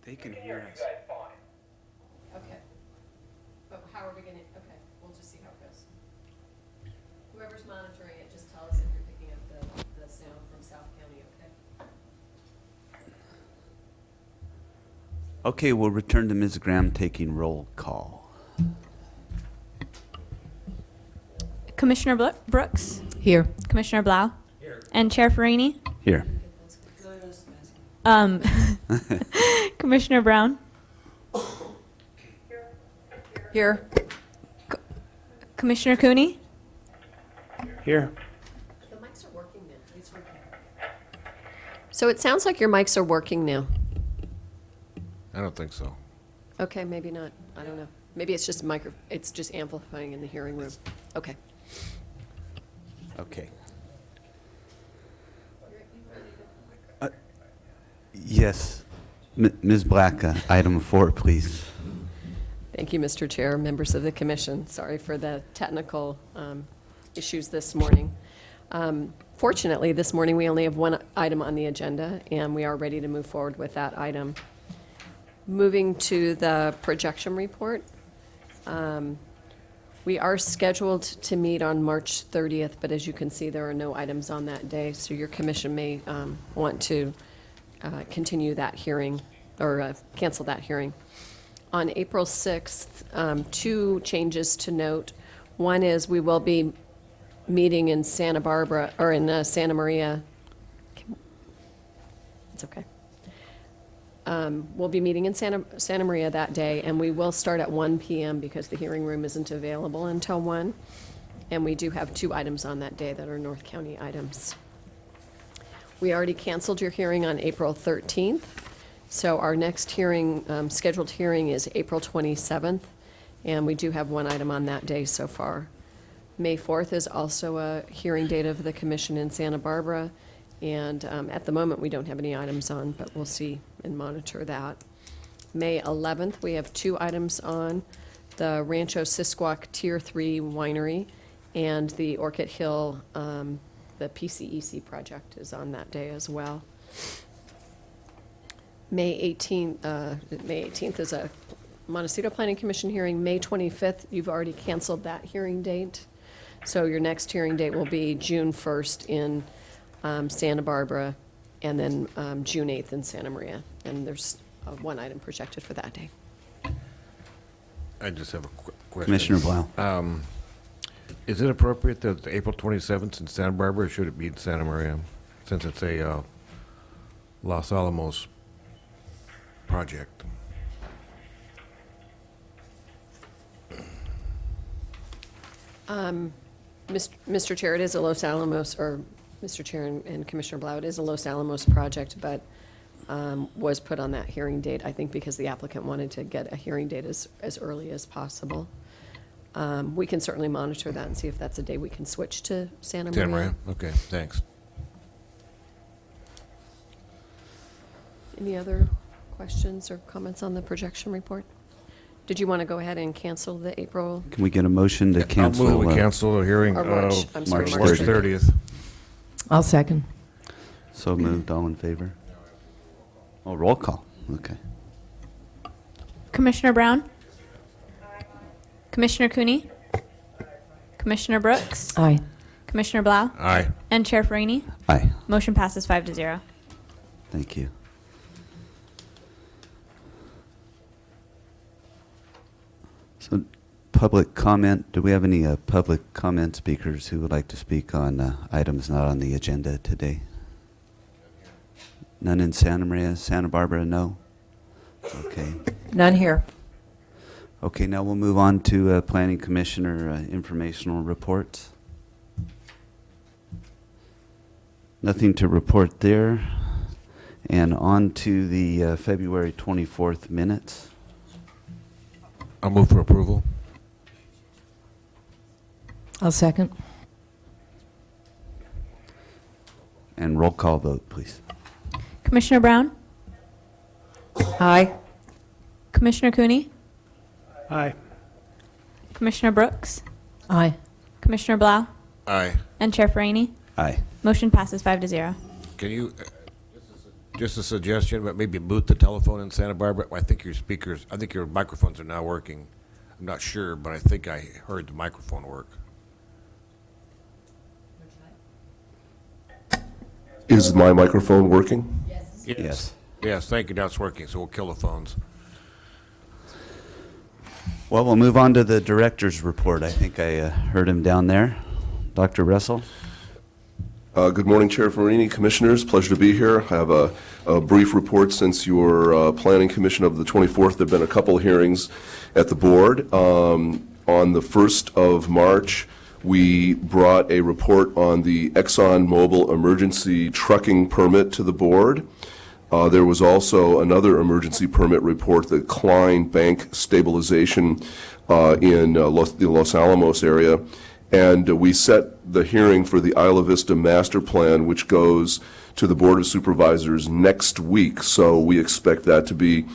They can hear us. Okay. But how are we gonna, okay, we'll just see how it goes. Whoever's monitoring it, just tell us if you're picking up the sound from South County, okay? Okay, we'll return to Ms. Graham taking roll call. Commissioner Brooks, Here. Commissioner Blau, and Chair Farini. Here. Um, Commissioner Brown, Here. Commissioner Cooney, Here. The mics are working now. It's working. So it sounds like your mics are working now. I don't think so. Okay, maybe not. I don't know. Maybe it's just it's just amplifying in the hearing room. Okay. Okay. Yes. Ms. Black, item 4, please. Thank you, Mr. Chair, members of the commission. Sorry for the technical issues this morning. Fortunately, this morning we only have one item on the agenda, and we are ready to move forward with that item. Moving to the projection report. We are scheduled to meet on March 30th, but as you can see, there are no items on that day, so your commission may want to continue that hearing, or cancel that hearing. On April 6th, 2 changes to note. One is we will be meeting in Santa Barbara, or in Santa Maria. It's okay. We'll be meeting in Santa Maria that day, and we will start at 1 p.m. because the hearing room isn't available until 1. And we do have 2 items on that day that are North County items. We already canceled your hearing on April 13th, so our next hearing, scheduled hearing is April 27th, and we do have 1 item on that day so far. May 4th is also a hearing date of the commission in Santa Barbara, and at the moment, we don't have any items on, but we'll see and monitor that. May 11th, we have 2 items on, the Rancho Sisquoc Tier 3 Winery and the Orchid Hill, the PCEC project is on that day as well. May 18th is a Montecito Planning Commission hearing. May 25th, you've already canceled that hearing date. So your next hearing date will be June 1st in Santa Barbara, and then June 8th in Santa Maria. And there's 1 item projected for that day. I just have a question. Commissioner Blau. Is it appropriate that it's April 27th in Santa Barbara, or should it be in Santa Maria, since it's a Los Alamos project? Mr. Chair, it is a Los Alamos, or Mr. Chair and Commissioner Blau, it is a Los Alamos project, but was put on that hearing date, I think because the applicant wanted to get a hearing date as early as possible. We can certainly monitor that and see if that's a day we can switch to Santa Maria. Santa Maria? Okay, thanks. Any other questions or comments on the projection report? Did you want to go ahead and cancel the April? Can we get a motion to cancel? I'll move we cancel the hearing Or March, I'm sorry, March March 30th. 30th. I'll second. So moved, all in favor? Oh, roll call, okay. Commissioner Brown, Commissioner Cooney, Commissioner Brooks, Aye. Commissioner Blau, Aye. and Chair Farini. Aye, Motion passes 5-0. thank you. So, public comment, do we have any public comment speakers who would like to speak on items not on the agenda today? None in Santa Maria, Santa Barbara, no? Okay. None here. Okay, now we'll move on to Planning Commissioner informational reports. Nothing to report there. And on to the February 24th minutes. I'll move for approval. I'll second. And roll call vote, please. Commissioner Brown, Aye. Commissioner Cooney, Aye. Commissioner Brooks, Aye. Commissioner Blau, Aye. and Chair Farini. Aye. Motion passes 5-0. Can you, Just a suggestion, but maybe mute the telephone in Santa Barbara. I think your microphones are now working. I'm not sure, but I think I heard the microphone work. Is my microphone working? Yes. Yes, thank you. Now it's working, so we'll kill the phones. Well, we'll move on to the director's report. I think I heard him down there. Dr. Russell? Good morning, Chair Farini, Commissioners. Pleasure to be here. I have a brief report since your Planning Commission of the 24th. There have been a couple hearings at the board. On the 1st of March, we brought a report on the ExxonMobil emergency trucking permit to the board. There was also another emergency permit report, the Klein Bank stabilization in the Los Alamos area. And we set the hearing for the Isla Vista Master Plan, which goes to the Board of Supervisors next week. So we expect that to be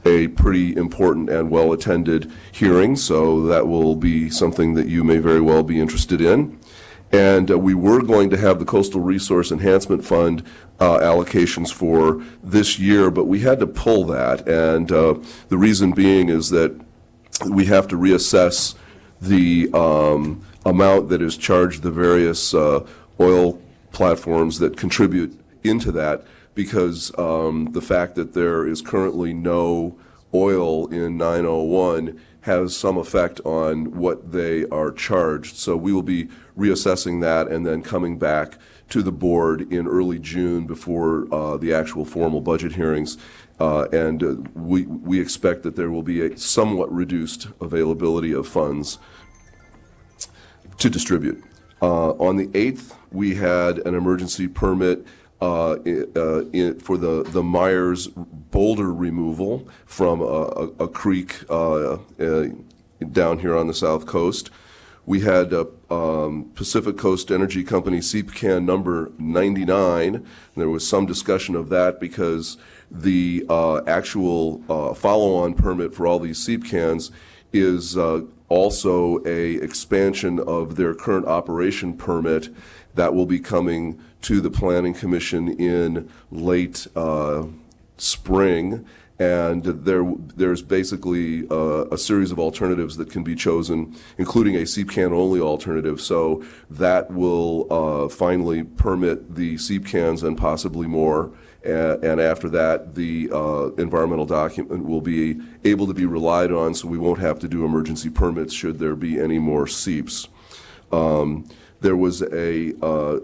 a pretty important and well-attended hearing. So that will be something that you may very well be interested in. And we were going to have the Coastal Resource Enhancement Fund allocations for this year, but we had to pull that. And the reason being is that we have to reassess the amount that is charged the various oil platforms that contribute into that, because the fact that there is currently no oil in 901 has some effect on what they are charged. So we will be reassessing that and then coming back to the board in early June before the actual formal budget hearings. We expect that there will be a somewhat reduced availability of funds to distribute. On the 8th, we had an emergency permit for the Myers boulder removal from a creek down here on the south coast. We had Pacific Coast Energy Company CPCAN number 99. And there was some discussion of that because the actual follow-on permit for all these CPCANs is also a expansion of their current operation permit that will be coming to the Planning Commission in late spring. And there's basically a series of alternatives that can be chosen, including a CPCAN-only alternative. So that will finally permit the CPCANs and possibly more. And after that, the environmental document will be able to be relied on, so we won't have to do emergency permits should there be any more SEEPs. There was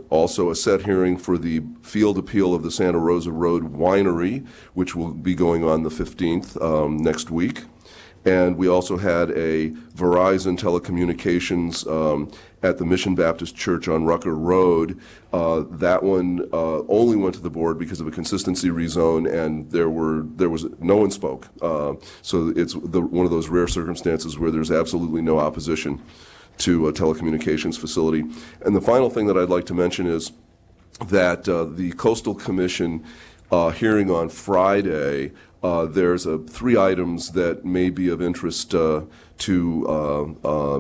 also a set hearing for the field appeal of the Santa Rosa Road Winery, which will be going on the 15th next week. And we also had a Verizon Telecommunications at the Mission Baptist Church on Rucker Road. That one only went to the board because of a consistency rezone, and no one spoke. So it's one of those rare circumstances where there's absolutely no opposition to a telecommunications facility. And the final thing that I'd like to mention is that the Coastal Commission hearing on Friday, there's 3 items that may be of interest to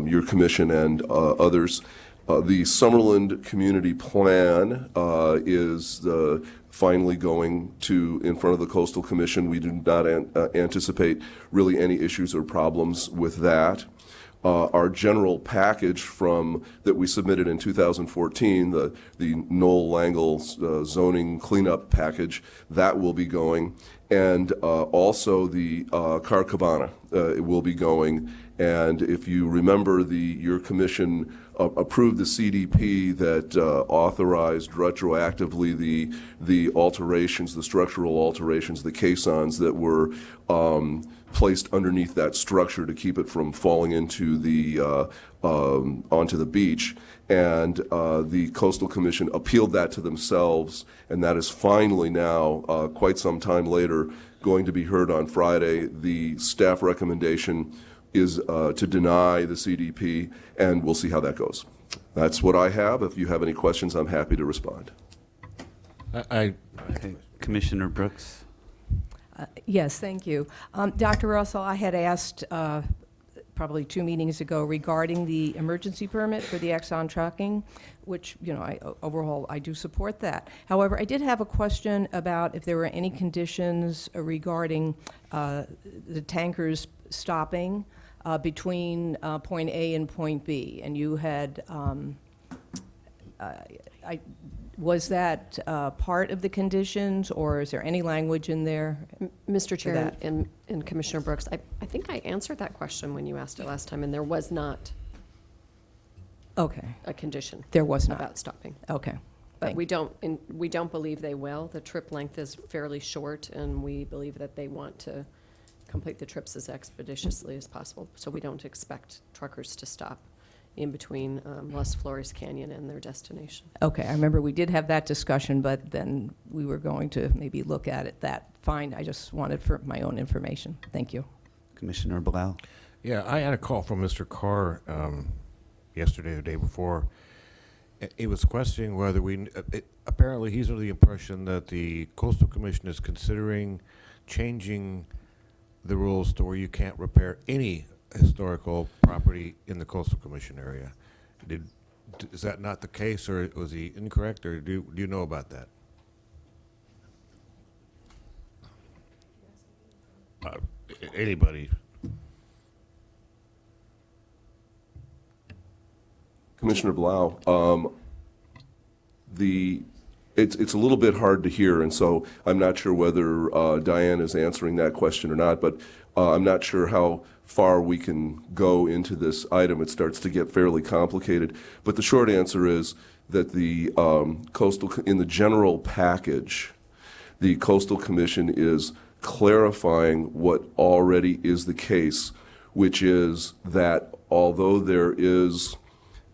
your commission and others. The Summerland Community Plan is finally going in front of the Coastal Commission. We do not anticipate really any issues or problems with that. Our general package that we submitted in 2014, the Noel Langle zoning cleanup package, that will be going. And also the Car Cabana will be going. And if you remember, your commission approved the CDP that authorized retroactively the alterations, the structural alterations, the caissons that were placed underneath that structure to keep it from falling into onto the beach. And the Coastal Commission appealed that to themselves, and that is finally now, quite some time later, going to be heard on Friday. The staff recommendation is to deny the CDP, and we'll see how that goes. That's what I have. If you have any questions, I'm happy to respond. Okay. Commissioner Brooks? Yes, thank you. Dr. Russell, I had asked probably 2 meetings ago regarding the emergency permit for the Exxon trucking, which, overall, I do support that. However, I did have a question about if there were any conditions regarding the tankers stopping between point A and point B. And you had, was that part of the conditions, or is there any language in there? Mr. Chair that. and Commissioner Brooks, I think I answered that question when you asked it last time, and there was not Okay, a condition there was not. about stopping. Okay. But Thank- we don't believe they will. The trip length is fairly short, and we believe that they want to complete the trips as expeditiously as possible. So we don't expect truckers to stop in between Las Flores Canyon and their destination. Okay, I remember we did have that discussion, but then we were going to maybe look at it. That, fine, I just wanted for my own information. Thank you. Commissioner Blau? Yeah, I had a call from Mr. Carr yesterday or the day before. He was questioning whether apparently he's under the impression that the Coastal Commission is considering changing the rules to where you can't repair any historical property in the Coastal Commission area. Is that not the case, or was he incorrect, or do you know about that? Anybody? Commissioner Blau, it's a little bit hard to hear, and so I'm not sure whether Diane is answering that question or not, but I'm not sure how far we can go into this item. It starts to get fairly complicated. But the short answer is that the in the general package, the Coastal Commission is clarifying what already is the case, which is that although there is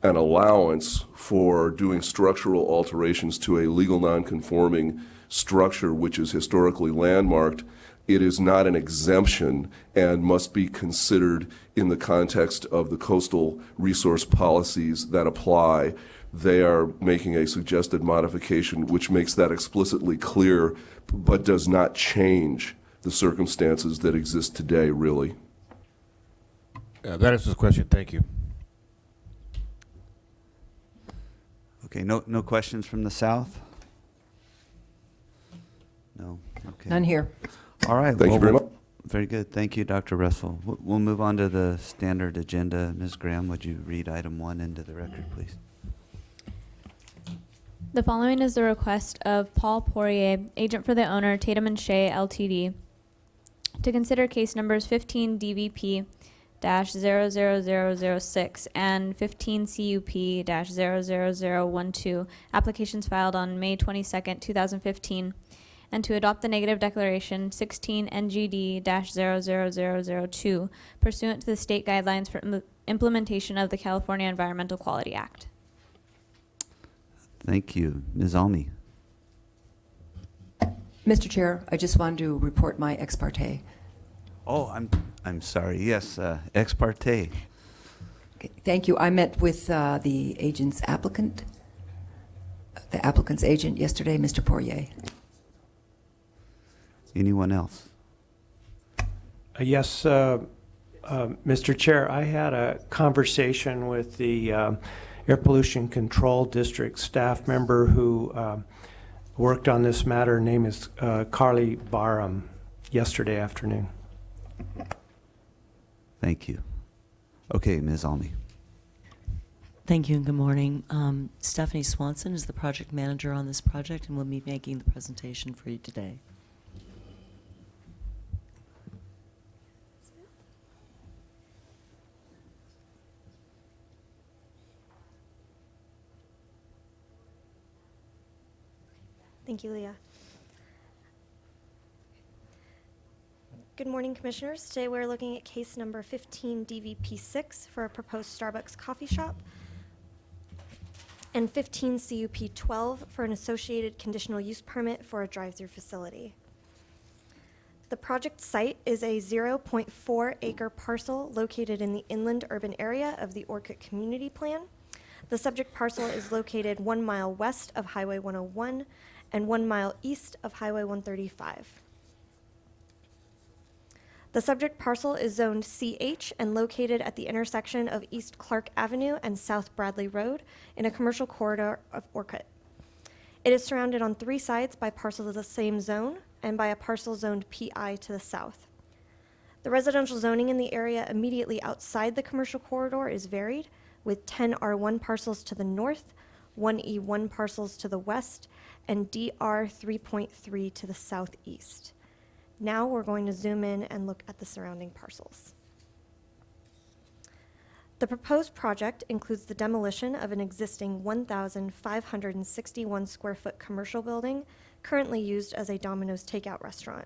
an allowance for doing structural alterations to a legal nonconforming structure which is historically landmarked, it is not an exemption and must be considered in the context of the coastal resource policies that apply. They are making a suggested modification which makes that explicitly clear, but does not change the circumstances that exist today, really. That answers the question. Thank you. Okay, no questions from the South? No? Okay. None here. All right. Thank you very much. Very good. Thank you, Dr. Russell. We'll move on to the standard agenda. Ms. Graham, would you read item 1 into the record, please? The following is the request of Paul Poirier, agent for the owner, Tatum and Shea Ltd., to consider case numbers 15 DVP-00006 and 15 CUP-00012, applications filed on May 22nd, 2015, and to adopt the negative declaration 16 NGD-00002 pursuant to the state guidelines for implementation of the California Environmental Quality Act. Thank you. Ms. Almy? Mr. Chair, I just wanted to report my ex parte. Oh, I'm sorry. Yes, ex parte. Okay, thank you. I met with the applicant's agent yesterday, Mr. Poirier. Anyone else? Yes, Mr. Chair, I had a conversation with the Air Pollution Control District staff member who worked on this matter. Her name is Carly Barham, yesterday afternoon. Thank you. Okay, Ms. Almy. Thank you and good morning. Stephanie Swanson is the project manager on this project and will be making the presentation for you today. Thank you, Leah. Good morning, Commissioners. Today we're looking at case number 15 DVP6 for a proposed Starbucks coffee shop and 15 CUP12 for an associated conditional use permit for a drive-through facility. The project site is a 0.4 acre parcel located in the inland urban area of the Orcutt Community Plan. The subject parcel is located 1 mile west of Highway 101 and 1 mile east of Highway 135. The subject parcel is zoned CH and located at the intersection of East Clark Avenue and South Bradley Road in a commercial corridor of Orcutt. It is surrounded on 3 sides by parcels of the same zone and by a parcel zoned PI to the south. The residential zoning in the area immediately outside the commercial corridor is varied, with 10 R1 parcels to the north, 1 E1 parcels to the west, and DR 3.3 to the southeast. Now we're going to zoom in and look at the surrounding parcels. The proposed project includes the demolition of an existing 1,561 square foot commercial building currently used as a Domino's takeout restaurant.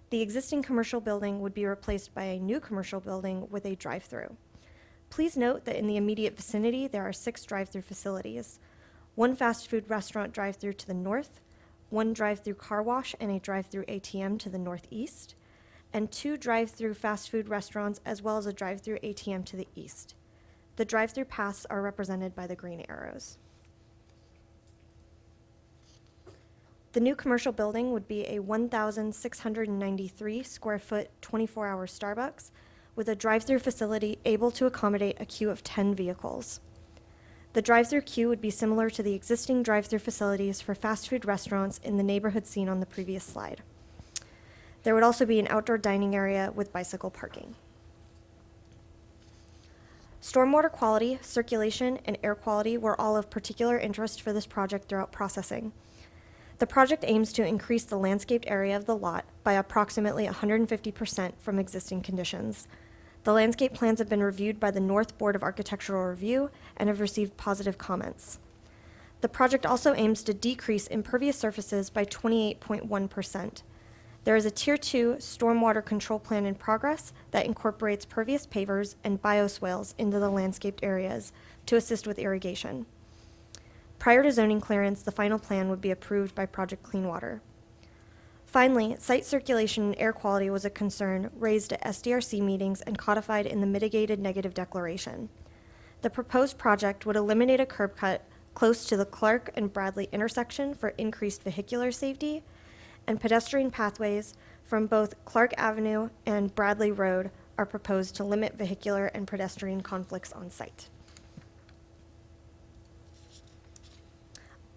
The existing commercial building would be replaced by a new commercial building with a drive-through. Please note that in the immediate vicinity, there are 6 drive-through facilities: 1 fast food restaurant drive-through to the north, 1 drive-through car wash and a drive-through ATM to the northeast, and 2 drive-through fast food restaurants as well as a drive-through ATM to the east. The drive-through paths are represented by the green arrows. The new commercial building would be a 1,693 square foot 24-hour Starbucks with a drive-through facility able to accommodate a queue of 10 vehicles. The drive-through queue would be similar to the existing drive-through facilities for fast food restaurants in the neighborhood seen on the previous slide. There would also be an outdoor dining area with bicycle parking. Stormwater quality, circulation, and air quality were all of particular interest for this project throughout processing. The project aims to increase the landscaped area of the lot by approximately 150% from existing conditions. The landscape plans have been reviewed by the North Board of Architectural Review and have received positive comments. The project also aims to decrease impervious surfaces by 28.1%. There is a Tier 2 stormwater control plan in progress that incorporates pervious pavers and bioswales into the landscaped areas to assist with irrigation. Prior to zoning clearance, the final plan would be approved by Project Clean Water. Finally, site circulation and air quality was a concern raised at SDRC meetings and codified in the mitigated negative declaration. The proposed project would eliminate a curb cut close to the Clark and Bradley intersection for increased vehicular safety, and pedestrian pathways from both Clark Avenue and Bradley Road are proposed to limit vehicular and pedestrian conflicts on site.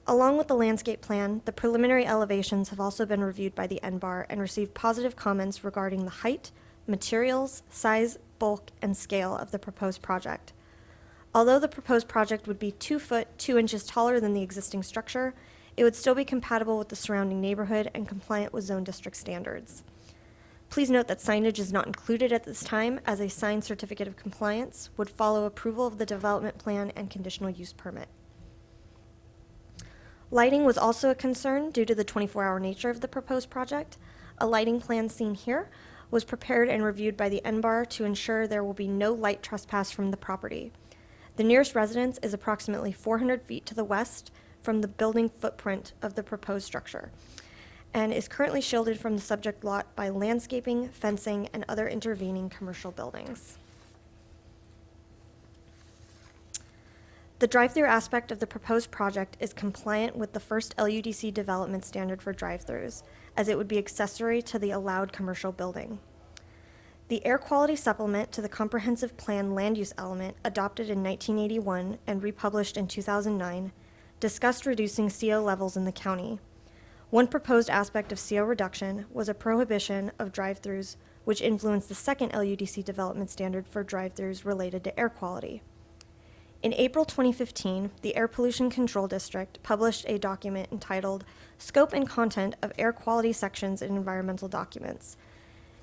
Along with the landscape plan, the preliminary elevations have also been reviewed by the NBAR and received positive comments regarding the height, materials, size, bulk, and scale of the proposed project. Although the proposed project would be 2 foot 2 inches taller than the existing structure, it would still be compatible with the surrounding neighborhood and compliant with zone district standards. Please note that signage is not included at this time, as a signed certificate of compliance would follow approval of the development plan and conditional use permit. Lighting was also a concern due to the 24-hour nature of the proposed project. A lighting plan seen here was prepared and reviewed by the NBAR to ensure there will be no light trespass from the property. The nearest residence is approximately 400 feet to the west from the building footprint of the proposed structure and is currently shielded from the subject lot by landscaping, fencing, and other intervening commercial buildings. The drive-through aspect of the proposed project is compliant with the first LUDC development standard for drive-throughs, as it would be accessory to the allowed commercial building. The air quality supplement to the comprehensive plan land use element adopted in 1981 and republished in 2009 discussed reducing CO levels in the county. One proposed aspect of CO reduction was a prohibition of drive-throughs, which influenced the second LUDC development standard for drive-throughs related to air quality. In April 2015, the Air Pollution Control District published a document entitled Scope and Content of Air Quality Sections in Environmental Documents,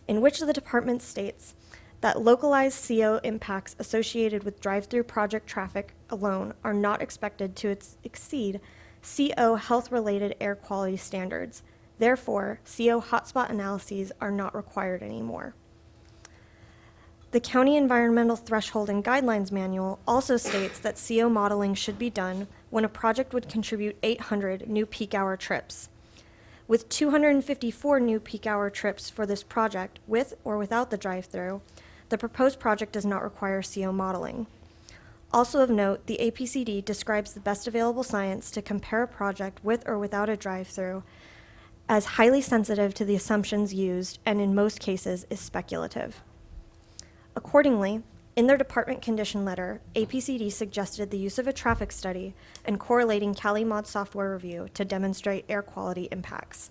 in which the department states that localized CO impacts associated with drive-through project traffic alone are not expected to exceed CO health-related air quality standards. Therefore, CO hotspot analyses are not required anymore. The County Environmental Threshold and Guidelines Manual also states that CO modeling should be done when a project would contribute 800 new peak hour trips. With 254 new peak hour trips for this project, with or without the drive-through, the proposed project does not require CO modeling. Also of note, the APCD describes the best available science to compare a project with or without a drive-through as highly sensitive to the assumptions used and in most cases is speculative. Accordingly, in their department condition letter, APCD suggested the use of a traffic study and correlating CaliMod software review to demonstrate air quality impacts.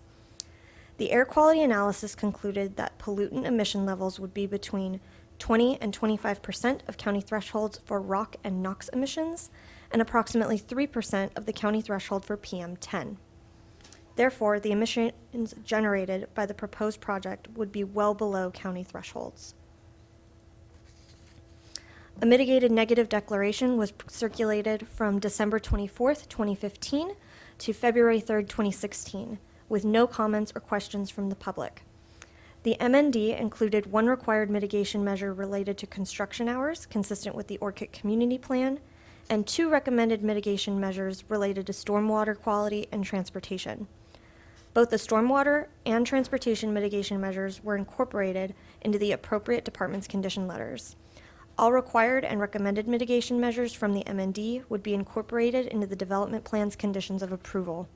The air quality analysis concluded that pollutant emission levels would be between 20 and 25% of county thresholds for ROC and NOx emissions, and approximately 3% of the county threshold for PM10. Therefore, the emissions generated by the proposed project would be well below county thresholds. A mitigated negative declaration was circulated from December 24th, 2015 to February 3rd, 2016, with no comments or questions from the public. The MND included one required mitigation measure related to construction hours, consistent with the Orcutt Community Plan, and two recommended mitigation measures related to stormwater quality and transportation. Both the stormwater and transportation mitigation measures were incorporated into the appropriate department's condition letters. All required and recommended mitigation measures from the MND would be incorporated into the development plan's conditions of approval.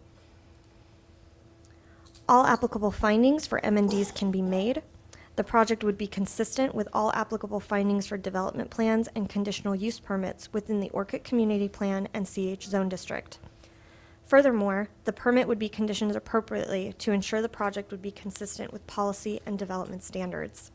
All applicable findings for MNDs can be made. The project would be consistent with all applicable findings for development plans and conditional use permits within the Orcutt Community Plan and CH Zone District. Furthermore, the permit would be conditioned appropriately to ensure the project would be consistent with policy and development standards.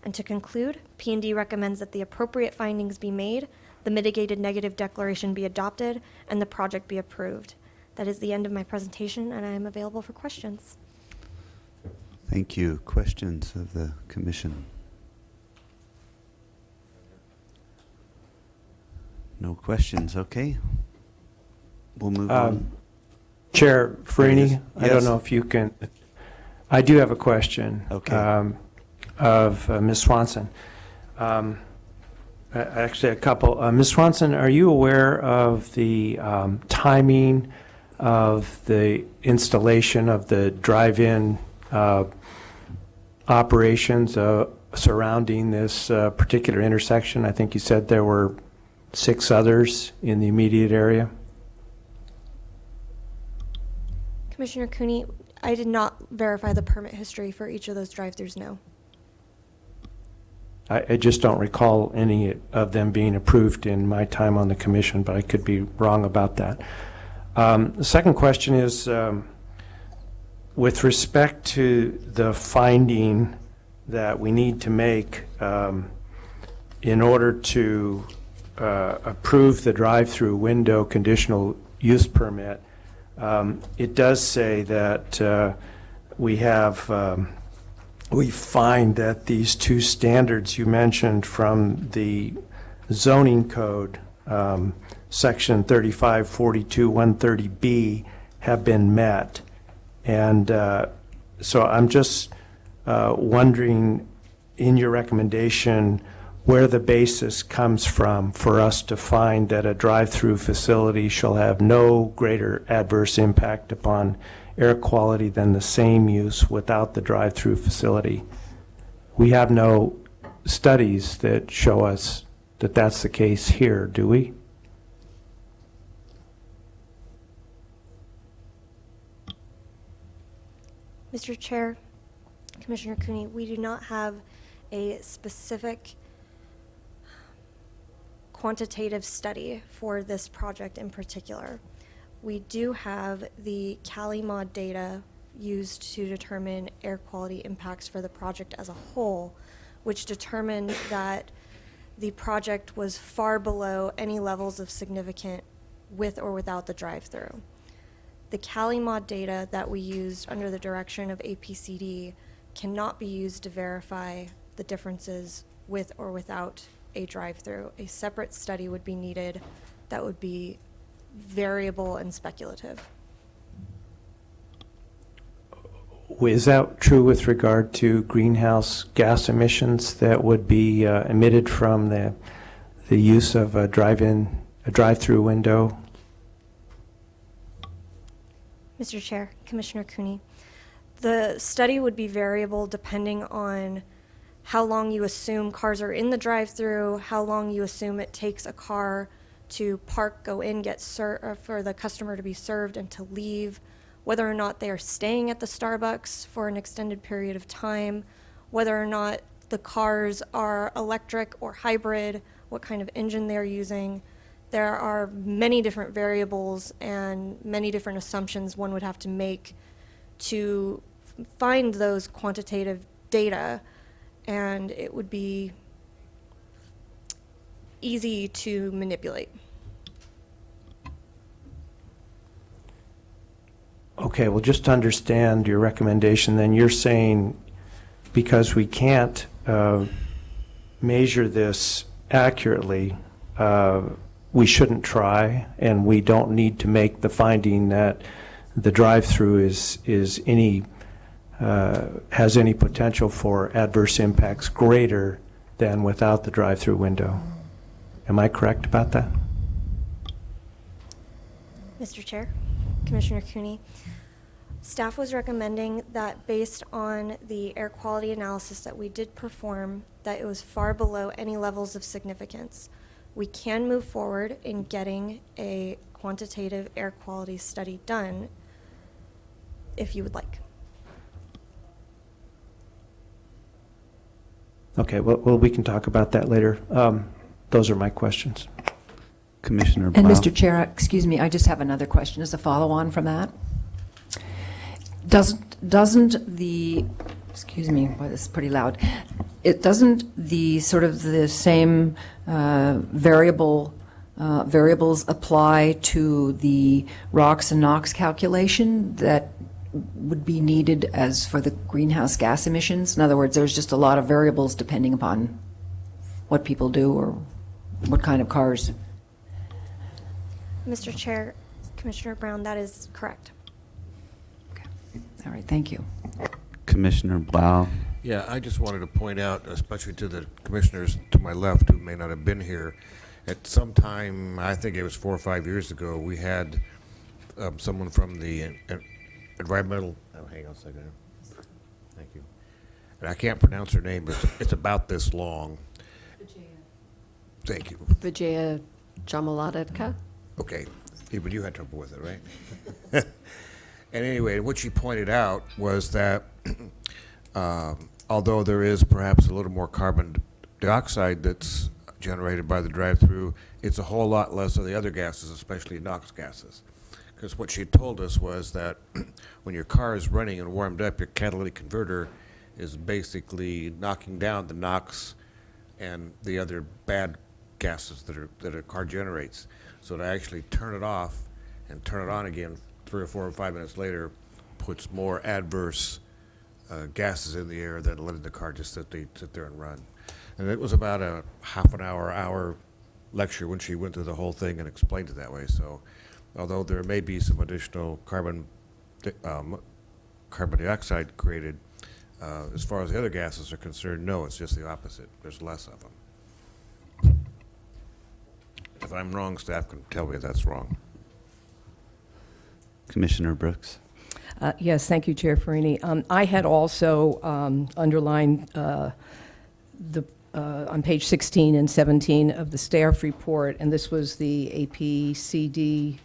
And to conclude, P&D recommends that the appropriate findings be made, the mitigated negative declaration be adopted, and the project be approved. That is the end of my presentation, and I am available for questions. Thank you. Questions of the commission? No questions. Okay. We'll move on. Chair Farini, I don't Yes. know if you can, I do have a question. Okay. Of Ms. Swanson. Actually, a couple. Ms. Swanson, are you aware of the timing of the installation of the drive-in operations surrounding this particular intersection? I think you said there were 6 others in the immediate area. Commissioner Cooney, I did not verify the permit history for each of those drive-throughs, no. I just don't recall any of them being approved in my time on the commission, but I could be wrong about that. The second question is, with respect to the finding that we need to make in order to approve the drive-through window conditional use permit, it does say that we find that these 2 standards you mentioned from the zoning code, section 3542-130B, have been met. And so I'm just wondering, in your recommendation, where the basis comes from for us to find that a drive-through facility shall have no greater adverse impact upon air quality than the same use without the drive-through facility. We have no studies that show us that that's the case here, do we? Mr. Chair, Commissioner Cooney, we do not have a specific quantitative study for this project in particular. We do have the CaliMod data used to determine air quality impacts for the project as a whole, which determined that the project was far below any levels of significant with or without the drive-through. The CaliMod data that we used under the direction of APCD cannot be used to verify the differences with or without a drive-through. A separate study would be needed that would be variable and speculative. Is that true with regard to greenhouse gas emissions that would be emitted from the use of a drive-through window? Mr. Chair, Commissioner Cooney, the study would be variable depending on how long you assume cars are in the drive-through, how long you assume it takes a car to park, go in, for the customer to be served and to leave, whether or not they are staying at the Starbucks for an extended period of time, whether or not the cars are electric or hybrid, what kind of engine they're using. There are many different variables and many different assumptions one would have to make to find those quantitative data, and it would be easy to manipulate. Okay, well, just to understand your recommendation, then you're saying because we can't measure this accurately, we shouldn't try, and we don't need to make the finding that the drive-through is any has any potential for adverse impacts greater than without the drive-through window. Am I correct about that? Mr. Chair, Commissioner Cooney, staff was recommending that based on the air quality analysis that we did perform, that it was far below any levels of significance. We can move forward in getting a quantitative air quality study done if you would like. Okay, well, we can talk about that later. Those are my questions. Commissioner And Blau. Mr. Chair, excuse me, I just have another question as a follow-on from that. Doesn't the, excuse me, boy, this is pretty loud. It doesn't the sort of the same variables apply to the ROx and NOx calculation that would be needed as for the greenhouse gas emissions? In other words, there's just a lot of variables depending upon what people do or what kind of cars. Mr. Chair, Commissioner Brown, that is correct. Okay. All right, thank you. Commissioner Blau. Yeah, I just wanted to point out, especially to the commissioners to my left who may not have been here, at some time, I think it was 4 or 5 years ago, we had someone from the environmental, oh, hang on a second. Thank you. And I can't pronounce her name, but it's about this long. Thank you. Vijaya Jamalatka? Okay, even you had trouble with it, right? And anyway, what she pointed out was that although there is perhaps a little more carbon dioxide that's generated by the drive-through, it's a whole lot less of the other gases, especially NOx gases. Because what she told us was that when your car is running and warmed up, your catalytic converter is basically knocking down the NOx and the other bad gases that a car generates. So to actually turn it off and turn it on again 3 or 4 or 5 minutes later puts more adverse gases in the air than letting the car just sit there and run. And it was about a half an hour lecture when she went through the whole thing and explained it that way. So although there may be some additional carbon dioxide created, as far as the other gases are concerned, no, it's just the opposite. There's less of them. If I'm wrong, staff can tell me that's wrong. Commissioner Brooks. Yes, thank you, Chair Farini. I had also underlined on page 16 and 17 of the staff report, and this was the APCD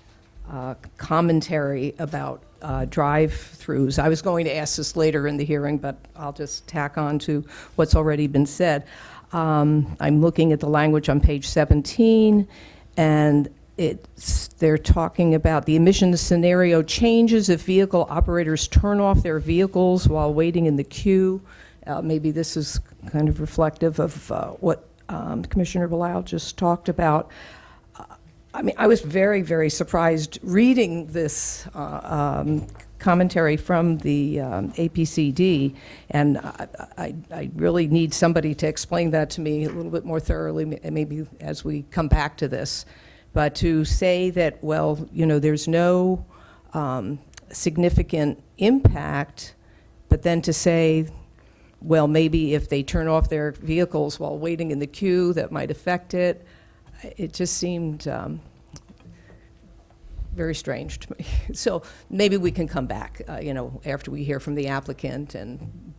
commentary about drive-throughs. I was going to ask this later in the hearing, but I'll just tack on to what's already been said. I'm looking at the language on page 17, and they're talking about the emissions scenario changes if vehicle operators turn off their vehicles while waiting in the queue. Maybe this is kind of reflective of what Commissioner Blau just talked about. I mean, I was very, very surprised reading this commentary from the APCD, and I really need somebody to explain that to me a little bit more thoroughly, maybe as we come back to this. But to say that, well, you know, there's no significant impact, but then to say, well, maybe if they turn off their vehicles while waiting in the queue, that might affect it. It just seemed very strange to me. So maybe we can come back, you know, after we hear from the applicant and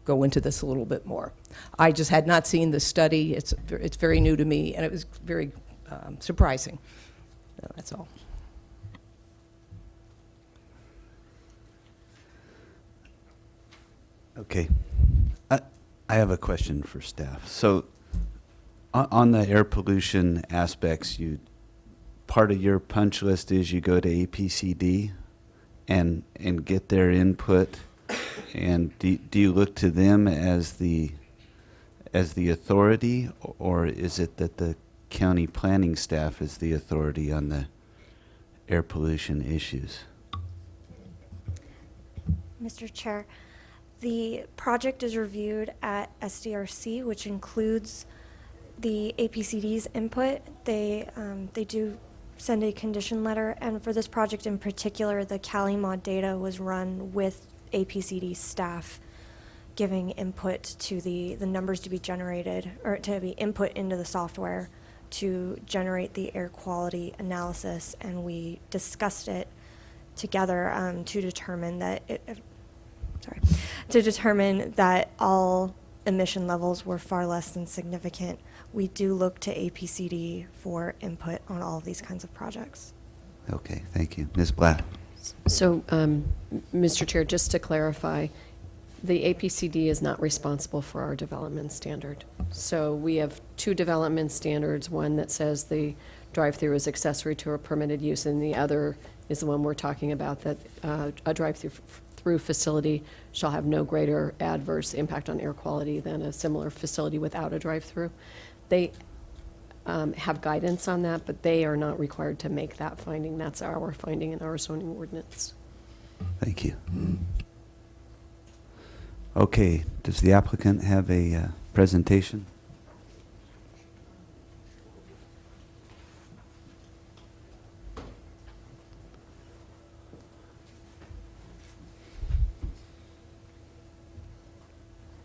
go into this a little bit more. I just had not seen the study. It's very new to me, and it was very surprising. So that's all. Okay. I have a question for staff. So on the air pollution aspects, part of your punch list is you go to APCD and get their input. And do you look to them as the authority, or is it that the county planning staff is the authority on the air pollution issues? Mr. Chair, the project is reviewed at SDRC, which includes the APCD's input. They do send a condition letter, and for this project in particular, the CaliMod data was run with APCD staff giving input to the numbers to be generated, or to be input into the software to generate the air quality analysis, and we discussed it together to determine that all emission levels were far less than significant. We do look to APCD for input on all of these kinds of projects. Okay, thank you. Ms. Blatt? So, Mr. Chair, just to clarify, the APCD is not responsible for our development standard. So we have two development standards, one that says the drive-through is accessory to a permitted use, and the other is the one we're talking about, that a drive-through facility shall have no greater adverse impact on air quality than a similar facility without a drive-through. They have guidance on that, but they are not required to make that finding. That's our finding in our zoning ordinance. Thank you. Okay, does the applicant have a presentation?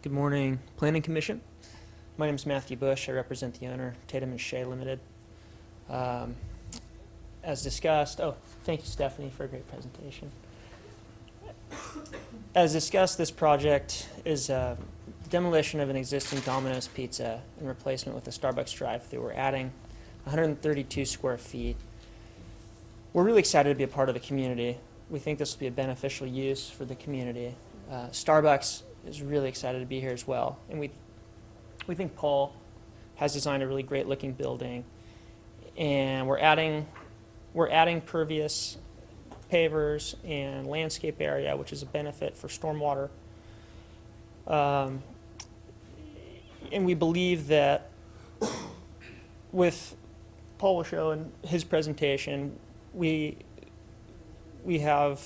Good morning, Planning Commission. My name is Matthew Bush. I represent the owner, Tatum and Shea Limited. As discussed, thank you, Stephanie, for a great presentation. As discussed, this project is demolition of an existing Domino's Pizza in replacement with a Starbucks drive-thru. We're adding 132 square feet. We're really excited to be a part of the community. We think this will be a beneficial use for the community. Starbucks is really excited to be here as well, and we think Paul has designed a really great-looking building, and we're adding pervious pavers and landscape area, which is a benefit for stormwater. And we believe that with Paul will show in his presentation, we have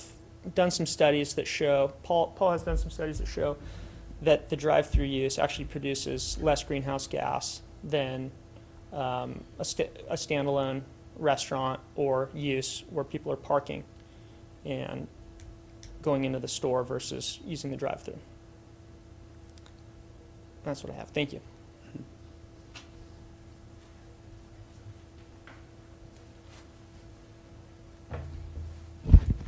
done some studies that show, Paul has done some studies that show that the drive-through use actually produces less greenhouse gas than a standalone restaurant or use where people are parking and going into the store versus using the drive-through. That's what I have. Thank you.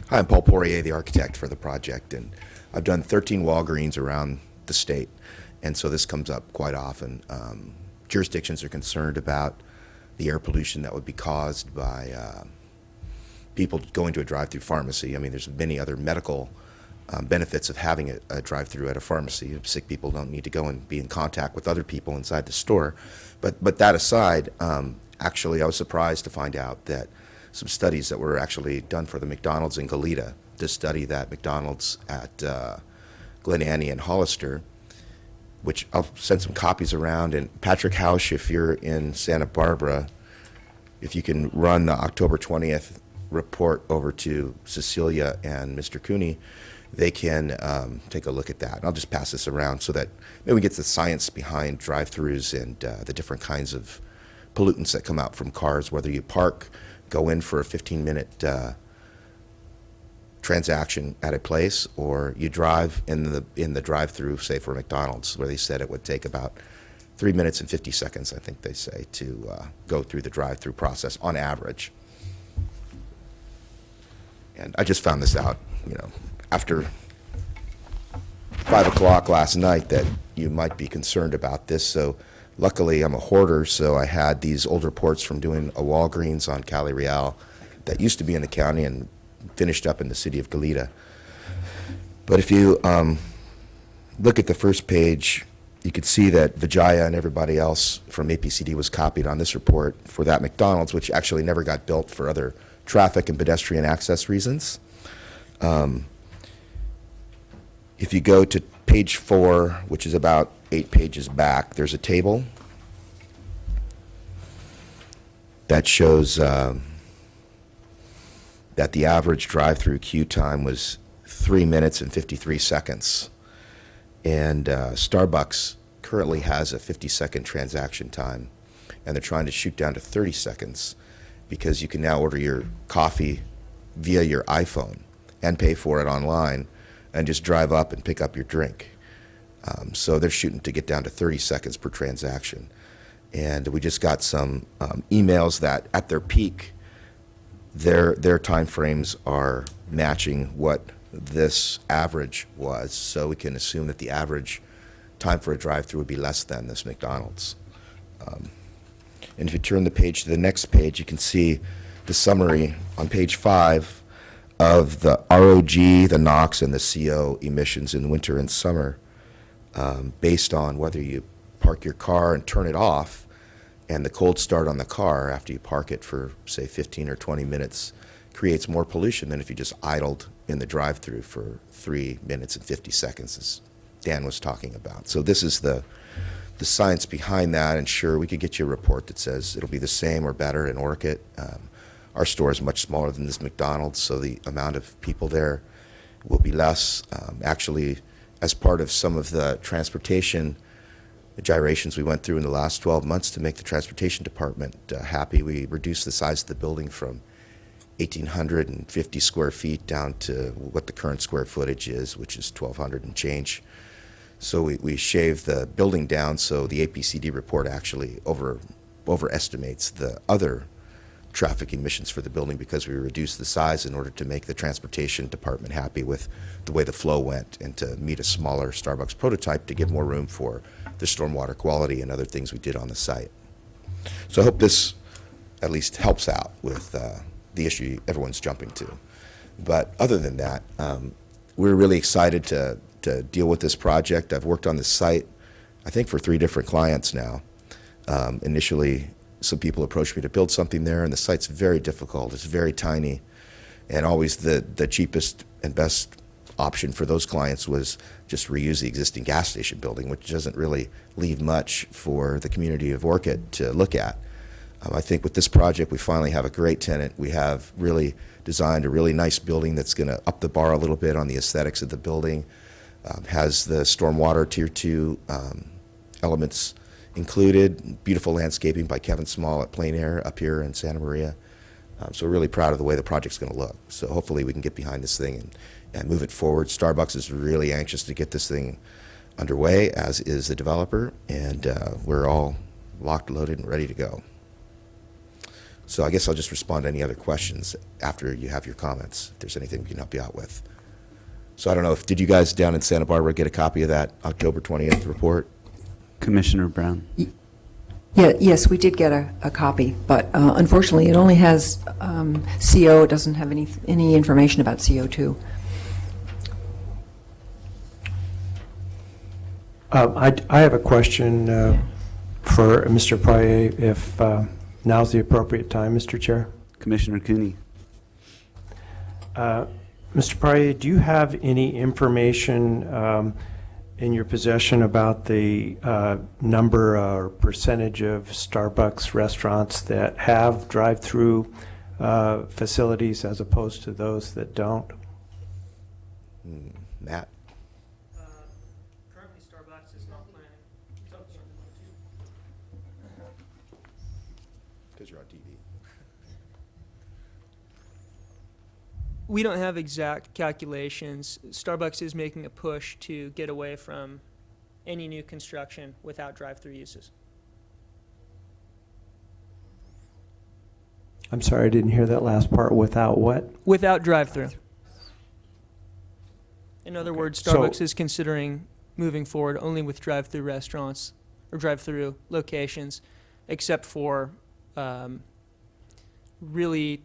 Hi, I'm Paul Poirier, the architect for the project, and I've done 13 Walgreens around the state, and so this comes up quite often. Jurisdictions are concerned about the air pollution that would be caused by people going to a drive-through pharmacy. I mean, there's many other medical benefits of having a drive-through at a pharmacy. Sick people don't need to go and be in contact with other people inside the store. But that aside, actually, I was surprised to find out that some studies that were actually done for the McDonald's in Goleta, this study that McDonald's at Glen Annie and Hollister, which I'll send some copies around. And Patrick Hausch, if you're in Santa Barbara, if you can run the October 20th report over to Cecilia and Mr. Cooney, they can take a look at that. And I'll just pass this around so that maybe we get the science behind drive-throughs and the different kinds of pollutants that come out from cars, whether you park, go in for a 15-minute transaction at a place, or you drive in the drive-through, say for McDonald's, where they said it would take about 3 minutes and 50 seconds, I think they say, to go through the drive-through process on average. And I just found this out, after 5 o'clock last night, that you might be concerned about this. So luckily I'm a hoarder, so I had these old reports from doing a Walgreens on Cali Real that used to be in the county and finished up in the city of Goleta. But if you look at the first page, you could see that Vijaya and everybody else from APCD was copied on this report for that McDonald's, which actually never got built for other traffic and pedestrian access reasons. If you go to page 4, which is about 8 pages back, there's a table that shows that the average drive-through queue time was 3 minutes and 53 seconds. And Starbucks currently has a 50-second transaction time, and they're trying to shoot down to 30 seconds because you can now order your coffee via your iPhone and pay for it online and just drive up and pick up your drink. So they're shooting to get down to 30 seconds per transaction. And we just got some emails that at their peak, their time frames are matching what this average was. So we can assume that the average time for a drive-through would be less than this McDonald's. And if you turn the page to the next page, you can see the summary on page 5 of the ROG, the NOx, and the CO emissions in winter and summer, based on whether you park your car and turn it off, and the cold start on the car after you park it for, say, 15 or 20 minutes creates more pollution than if you just idled in the drive-through for 3 minutes and 50 seconds, as Dan was talking about. So this is the science behind that, and sure, we could get you a report that says it'll be the same or better in Orchid. Our store is much smaller than this McDonald's, so the amount of people there will be less. Actually, as part of some of the transportation gyrations we went through in the last 12 months to make the transportation department happy, we reduced the size of the building from 1,850 square feet down to what the current square footage is, which is 1,200 and change. So we shaved the building down, so the APCD report actually overestimates the other traffic emissions for the building because we reduced the size in order to make the transportation department happy with the way the flow went and to meet a smaller Starbucks prototype to give more room for the stormwater quality and other things we did on the site. So I hope this at least helps out with the issue everyone's jumping to. But other than that, we're really excited to deal with this project. I've worked on this site, I think, for 3 different clients now. Initially, some people approached me to build something there, and the site's very difficult. It's very tiny, and always the cheapest and best option for those clients was just reuse the existing gas station building, which doesn't really leave much for the community of Orchid to look at. I think with this project, we finally have a great tenant. We have really designed a really nice building that's going to up the bar a little bit on the aesthetics of the building. Has the stormwater Tier 2 elements included, beautiful landscaping by Kevin Small at Plain Air up here in Santa Maria. So we're really proud of the way the project's going to look. So hopefully we can get behind this thing and move it forward. Starbucks is really anxious to get this thing underway, as is the developer, and we're all locked, loaded, and ready to go. So I guess I'll just respond to any other questions after you have your comments, if there's anything we can help you out with. So I don't know, did you guys down in Santa Barbara get a copy of that October 20th report? Commissioner Brown? Yes, we did get a copy, but unfortunately, it only has CO. It doesn't have any information about CO2. I have a question for Mr. Poirier, if now's the appropriate time, Mr. Chair. Commissioner Cooney? Mr. Poirier, do you have any information in your possession about the number or percentage of Starbucks restaurants that have drive-through facilities as opposed to those that don't? Matt? Currently, Starbucks is not planning. Because you're on TV. We don't have exact calculations. Starbucks is making a push to get away from any new construction without drive-through uses. I'm sorry, I didn't hear that last part. Without what? Without drive-through. In other Okay. words, So- Starbucks is considering moving forward only with drive-through restaurants or drive-through locations, except for really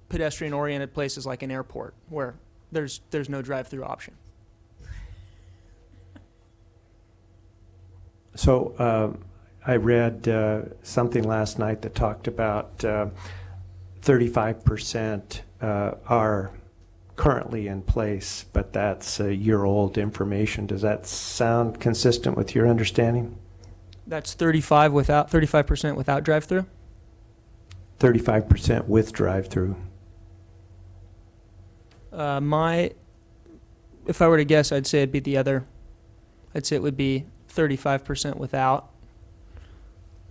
pedestrian-oriented places like an airport, where there's no drive-through option. So I read something last night that talked about 35% are currently in place, but that's year-old information. Does that sound consistent with your understanding? That's 35% without drive-through? 35% with drive-through. If I were to guess, I'd say it'd be the other. I'd say it would be 35% without.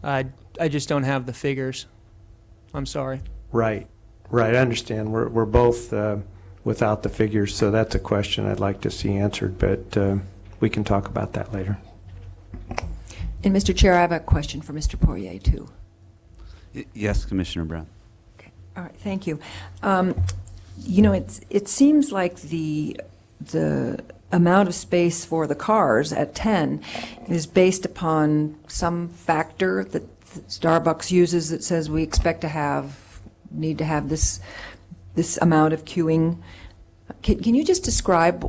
I just don't have the figures. I'm sorry. Right, right. I understand. We're both without the figures, so that's a question I'd like to see answered, but we can talk about that later. And Mr. Chair, I have a question for Mr. Poirier, too. Yes, Commissioner Brown. Okay. All right, thank you. You know, it seems like the amount of space for the cars at 10 is based upon some factor that Starbucks uses that says we expect to need to have this amount of queuing. Can you just describe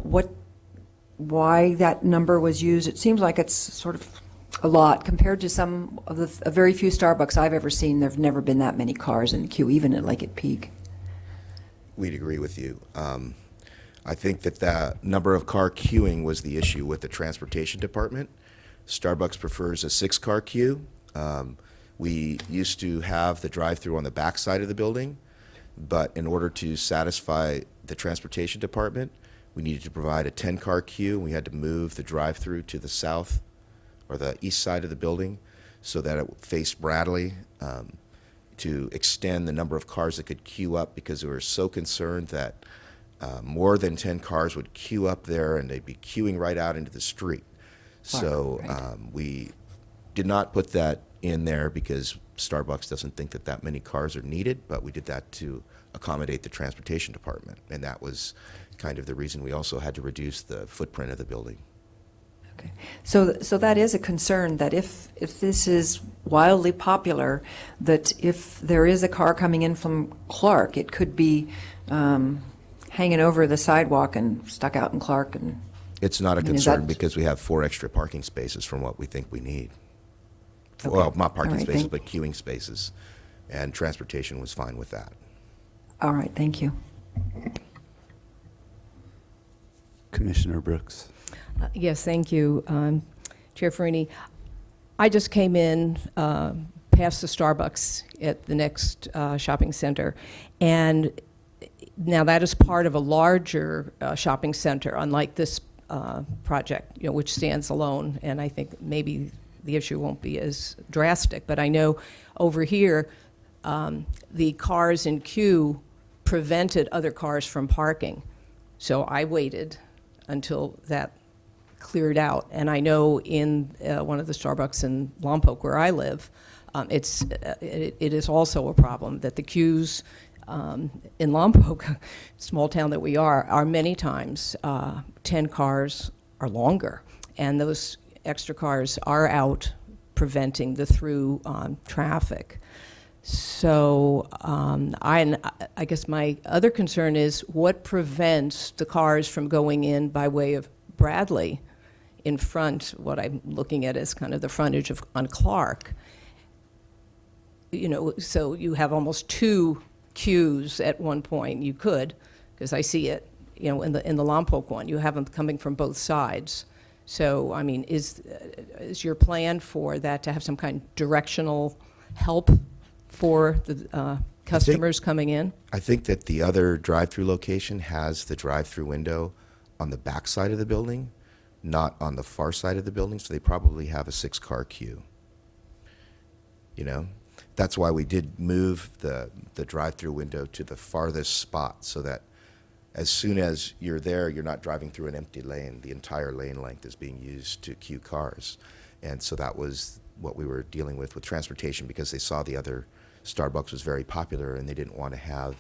why that number was used? It seems like it's sort of a lot compared to some of the very few Starbucks I've ever seen. There've never been that many cars in the queue, even at peak. We'd agree with you. I think that the number of car queuing was the issue with the transportation department. Starbucks prefers a 6-car queue. We used to have the drive-through on the back side of the building, but in order to satisfy the transportation department, we needed to provide a 10-car queue. We had to move the drive-through to the south or the east side of the building so that it faced Bradley, to extend the number of cars that could queue up, because we were so concerned that more than 10 cars would queue up there and they'd be queuing right out into the street. So we did not put that in there because Starbucks doesn't think that many cars are needed, but we did that to accommodate the transportation department. And that was kind of the reason we also had to reduce the footprint of the building. Okay. So that is a concern, that if this is wildly popular, that if there is a car coming in from Clark, it could be hanging over the sidewalk and stuck out in Clark. And It's not a I mean, is concern that- because we have 4 extra parking spaces from what we think we need. Okay. Well, not parking All right, spaces, thank- but queuing spaces. And transportation was fine with that. All right, thank you. Commissioner Brooks. Yes, thank you, Chair Farini. I just came in past the Starbucks at the next shopping center, and now that is part of a larger shopping center, unlike this project, which stands alone, and I think maybe the issue won't be as drastic. But I know over here, the cars in queue prevented other cars from parking, so I waited until that cleared out. And I know in one of the Starbucks in Lompoc, where I live, it is also a problem that the queues in Lompoc, small town that we are many times 10 cars or longer, and those extra cars are out preventing the through traffic. So I guess my other concern is what prevents the cars from going in by way of Bradley in front, what I'm looking at is kind of the frontage on Clark. So you have almost 2 queues at one point. You could, because I see it, in the Lompoc one, you have them coming from both sides. So, I mean, is your plan for that to have some kind of directional help for the customers coming in? I think that the other drive-through location has the drive-through window on the back side of the building, not on the far side of the building, so they probably have a 6-car queue. That's why we did move the drive-through window to the farthest spot, so that as soon as you're there, you're not driving through an empty lane. The entire lane length is being used to queue cars. And so that was what we were dealing with transportation, because they saw the other Starbucks was very popular and they didn't want to have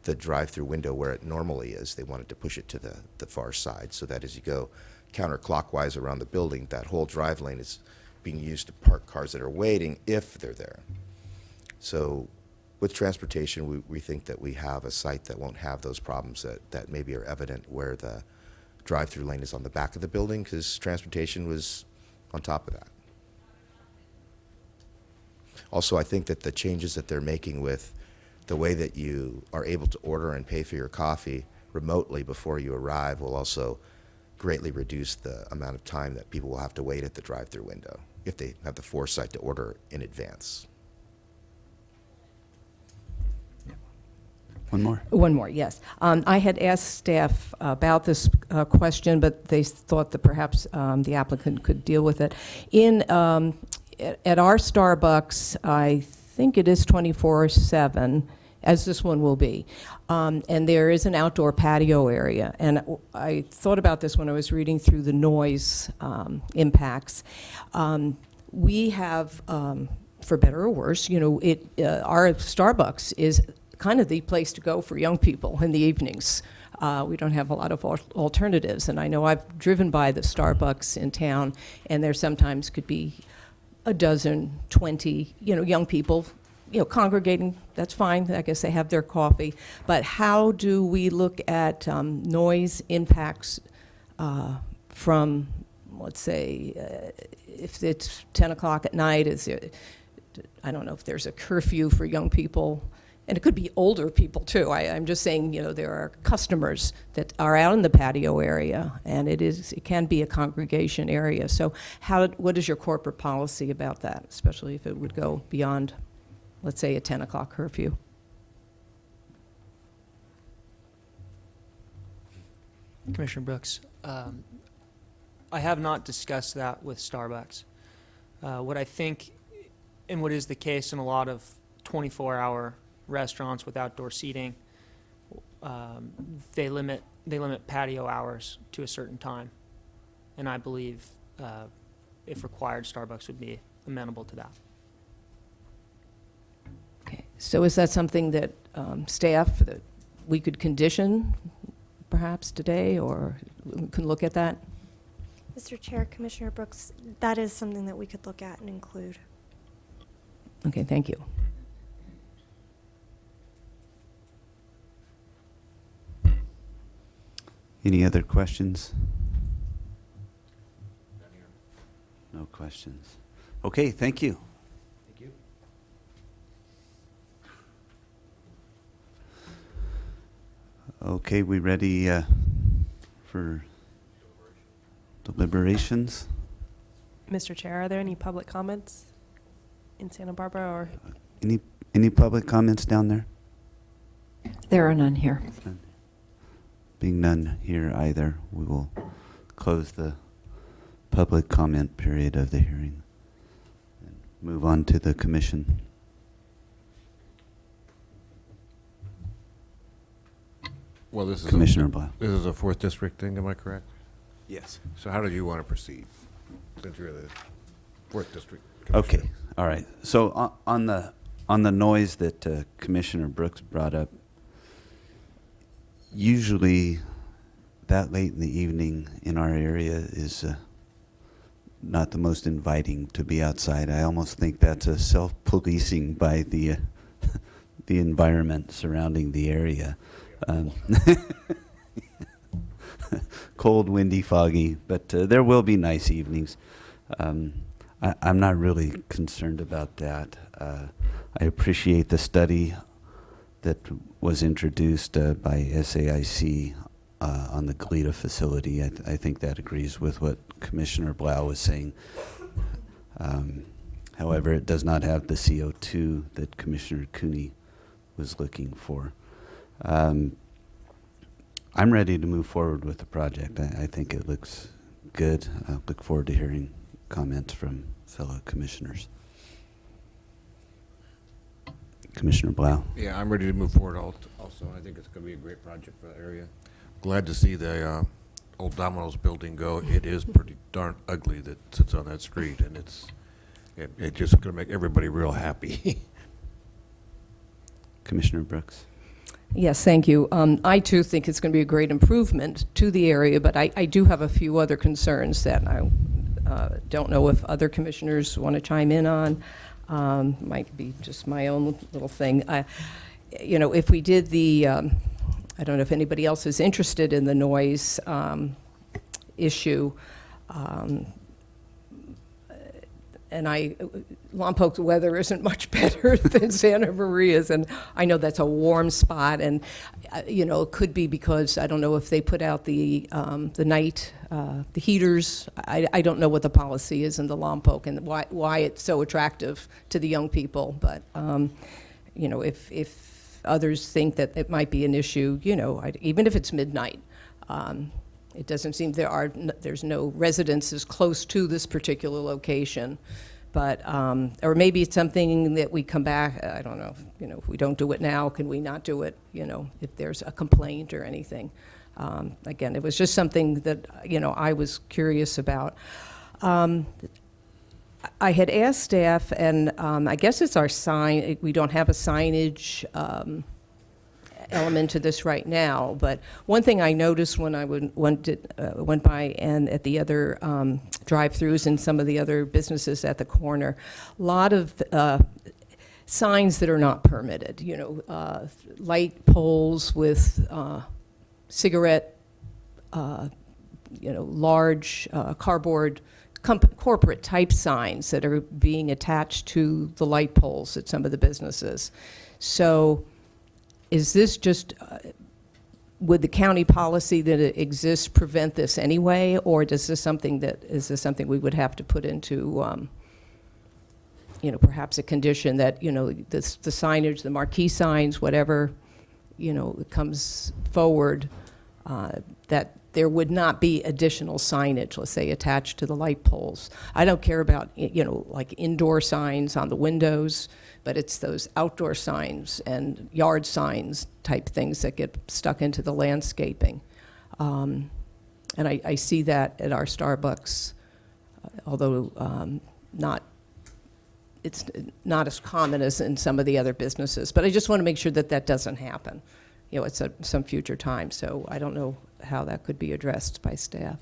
the drive-through window where it normally is. They wanted to push it to the far side, so that as you go counterclockwise around the building, that whole drive lane is being used to park cars that are waiting if they're there. So with transportation, we think that we have a site that won't have those problems that maybe are evident where the drive-through lane is on the back of the building, because transportation was on top of that. Also, I think that the changes that they're making with the way that you are able to order and pay for your coffee remotely before you arrive will also greatly reduce the amount of time that people will have to wait at the drive-through window if they have the foresight to order in advance. One more? One more, yes. I had asked staff about this question, but they thought that perhaps the applicant could deal with it. At our Starbucks, I think it is 24/7, as this one will be. And there is an outdoor patio area. And I thought about this when I was reading through the noise impacts. We have, for better or worse, our Starbucks is kind of the place to go for young people in the evenings. We don't have a lot of alternatives. And I know I've driven by the Starbucks in town, and there sometimes could be a dozen, 20, young people, congregating. That's fine. I guess they have their coffee. But how do we look at noise impacts from, let's say, if it's 10 o'clock at night, I don't know if there's a curfew for young people. And it could be older people, too. I'm just saying, there are customers that are out in the patio area, and it can be a congregation area. So what is your corporate policy about that, especially if it would go beyond, let's say, a 10 o'clock curfew? Commissioner Brooks, I have not discussed that with Starbucks. What I think, and what is the case in a lot of 24-hour restaurants with outdoor seating, they limit patio hours to a certain time, and I believe, if required, Starbucks would be amenable to that. Okay. So is that something that staff, that we could condition perhaps today, or we can look at that? Mr. Chair, Commissioner Brooks, that is something that we could look at and include. Okay, thank you. Any other questions? No questions. Okay, thank you. Thank you. Okay, we ready for deliberations? Mr. Chair, are there any public comments in Santa Barbara or? Any public comments down there? There are none here. Being none here either, we will close the public comment period of the hearing and move on to the commission. Well, this is Commissioner Blau. This is a 4th District thing, am I correct? Yes. So how did you want to proceed, since you're the 4th District Okay, Commissioner? all right. So on the noise that Commissioner Brooks brought up, usually that late in the evening in our area is not the most inviting to be outside. I almost think that's a self-policing by the the environment surrounding the area. Cold, windy, foggy, but there will be nice evenings. I'm not really concerned about that. I appreciate the study that was introduced by SAIC on the Goleta facility. I think that agrees with what Commissioner Blau was saying. However, it does not have the CO2 that Commissioner Cooney was looking for. I'm ready to move forward with the project. I think it looks good. I look forward to hearing comments from fellow commissioners. Commissioner Blau. Yeah, I'm ready to move forward also. I think it's going to be a great project for the area. Glad to see the old Domino's building go. It is pretty darn ugly that sits on that street, and it's just going to make everybody real happy. Commissioner Brooks. Yes, thank you. I, too, think it's going to be a great improvement to the area, but I do have a few other concerns that I don't know if other commissioners want to chime in on. Might be just my own little thing. If we did the, I don't know if anybody else is interested in the noise Lompoc's weather isn't much better than Santa Maria's, and I know that's a warm spot, and, it could be because, I don't know if they put out the night, the heaters. I don't know what the policy is in the Lompoc and why it's so attractive to the young people, but, if others think that it might be an issue, even if it's midnight, it doesn't seem there's no residences close to this particular location, but, or maybe it's something that we come back, I don't know, if we don't do it now, can we not do it, if there's a complaint or anything. Again, it was just something that, I was curious about. I had asked staff, and I guess it's our sign, we don't have a signage element to this right now, but one thing I noticed when I went by and at the other drive-throughs and some of the other businesses at the corner, a lot of signs that are not permitted, light poles with cigarette, large cardboard corporate type signs that are being attached to the light poles at some of the businesses. So is this just, would the county policy that it exists prevent this anyway, or is this something we would have to put into, perhaps a condition that, the signage, the marquee signs, whatever, comes forward, that there would not be additional signage, let's say, attached to the light poles. I don't care about, like indoor signs on the windows, but it's those outdoor signs and yard signs type things that get stuck into the landscaping. And I see that at our Starbucks, although it's not as common as in some of the other businesses. But I just want to make sure that that doesn't happen, at some future time. So I don't know how that could be addressed by staff.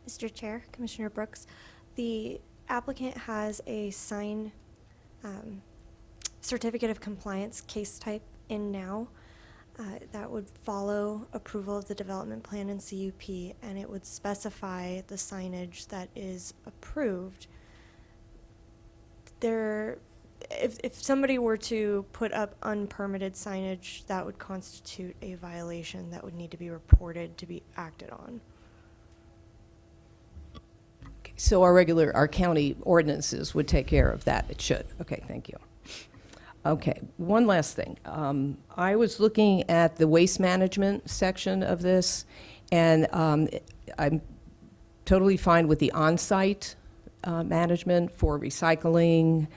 Mr. Chair, Commissioner Brooks, the applicant has a sign certificate of compliance case type in now that would follow approval of the development plan and CUP, and it would specify the signage that is approved. If somebody were to put up unpermitted signage, that would constitute a violation that would need to be reported to be acted on. So our county ordinances would take care of that. It should. Okay, thank you. Okay, one last thing. I was looking at the waste management section of this, and I'm totally fine with the on-site management for recycling.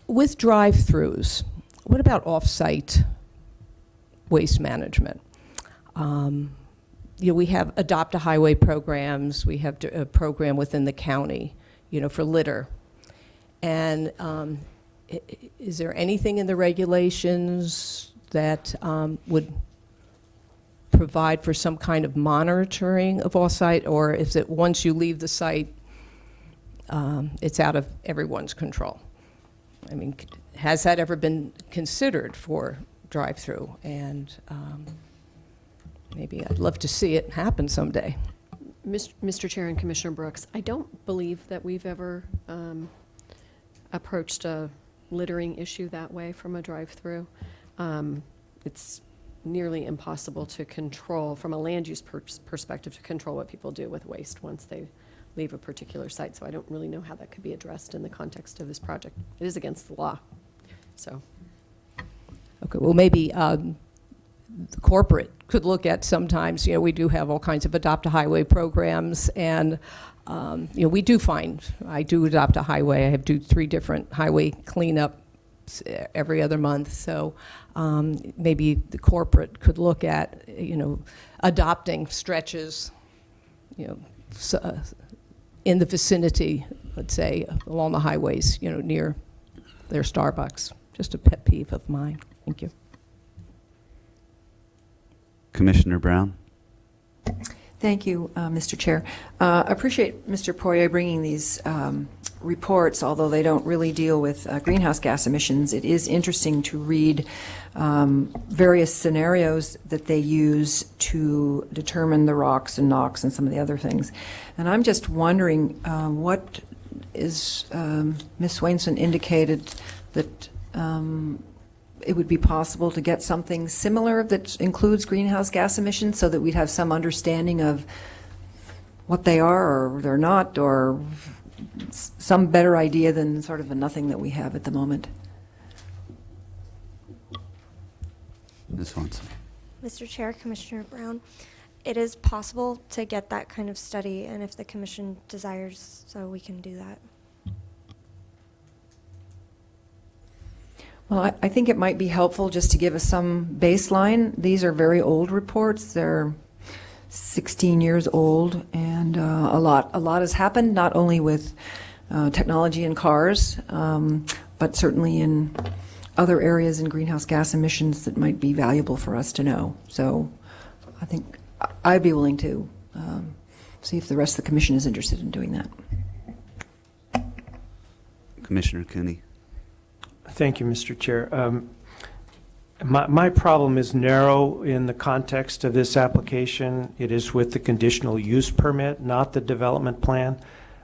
With drive-throughs, what about off-site waste management? We have Adopt a Highway programs. We have a program within the county, for litter. And is there anything in the regulations that would provide for some kind of monitoring of off-site, or is it once you leave the site, it's out of everyone's control? I mean, has that ever been considered for drive-through? And maybe I'd love to see it happen someday. Mr. Chair and Commissioner Brooks, I don't believe that we've ever approached a littering issue that way from a drive-through. It's nearly impossible to control, from a land use perspective, to control what people do with waste once they leave a particular site. So I don't really know how that could be addressed in the context of this project. It is against the law, so. Okay, well, maybe the corporate could look at sometimes, we do have all kinds of Adopt a Highway programs, and we do I do adopt a highway. I have 3 different highway cleanups every other month, so maybe the corporate could look at, adopting stretches, in the vicinity, let's say, along the highways, near their Starbucks. Just a pet peeve of mine. Thank you. Commissioner Brown? Thank you, Mr. Chair. Appreciate Mr. Poirier bringing these reports, although they don't really deal with greenhouse gas emissions, it is interesting to read various scenarios that they use to determine the ROx and NOx and some of the other things. And I'm just wondering, what is, Ms. Swainson indicated that it would be possible to get something similar that includes greenhouse gas emissions so that we'd have some understanding of what they are or they're not, or some better idea than sort of a nothing that we have at the moment. Ms. Swanson. Mr. Chair, Commissioner Brown, it is possible to get that kind of study, and if the commission desires, so we can do that. Well, I think it might be helpful just to give us some baseline. These are very old reports. They're 16 years old, and a lot has happened, not only with technology in cars, but certainly in other areas in greenhouse gas emissions that might be valuable for us to know. So I think I'd be willing to see if the rest of the commission is interested in doing that. Commissioner Cooney. Thank you, Mr. Chair. My problem is narrow in the context of this application. It is with the conditional use permit, not the development plan.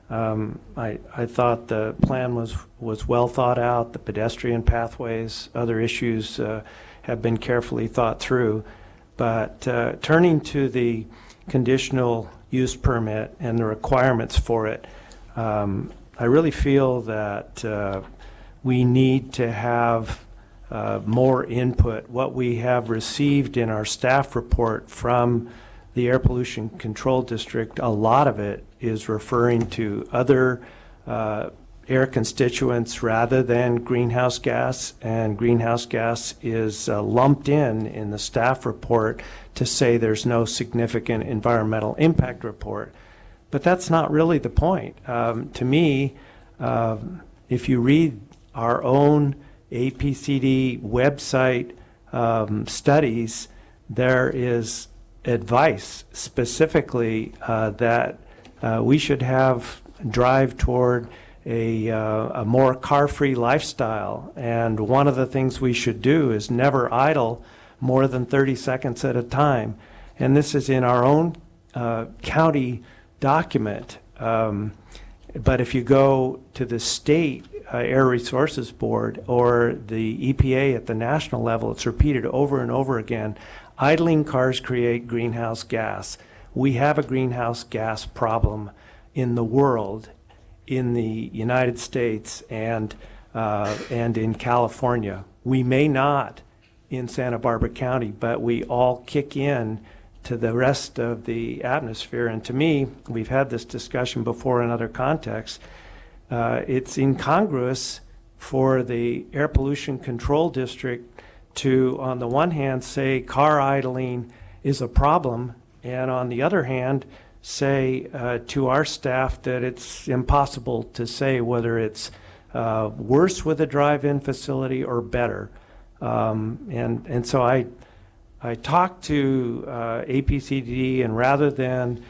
I thought the plan was well thought out. The pedestrian pathways, other issues have been carefully thought through. But turning to the conditional use permit and the requirements for it, I really feel that we need to have more input. What we have received in our staff report from the Air Pollution Control District, a lot of it is referring to other air constituents rather than greenhouse gas, and greenhouse gas is lumped in the staff report to say there's no significant environmental impact report. But that's not really the point. To me, if you read our own APCD website studies, there is advice specifically that we should drive toward a more car-free lifestyle. And one of the things we should do is never idle more than 30 seconds at a time. And this is in our own county document. But if you go to the state Air Resources Board or the EPA at the national level, it's repeated over and over again. Idling cars create greenhouse gas. We have a greenhouse gas problem in the world, in the United States, and in California. We may not in Santa Barbara County, but we all kick in to the rest of the atmosphere. And to me, we've had this discussion before in other contexts, it's incongruous for the Air Pollution Control District to, on the one hand, say car idling is a problem, and on the other hand, say to our staff that it's impossible to say whether it's worse with a drive-in facility or better. And so I talked to APCD, and rather than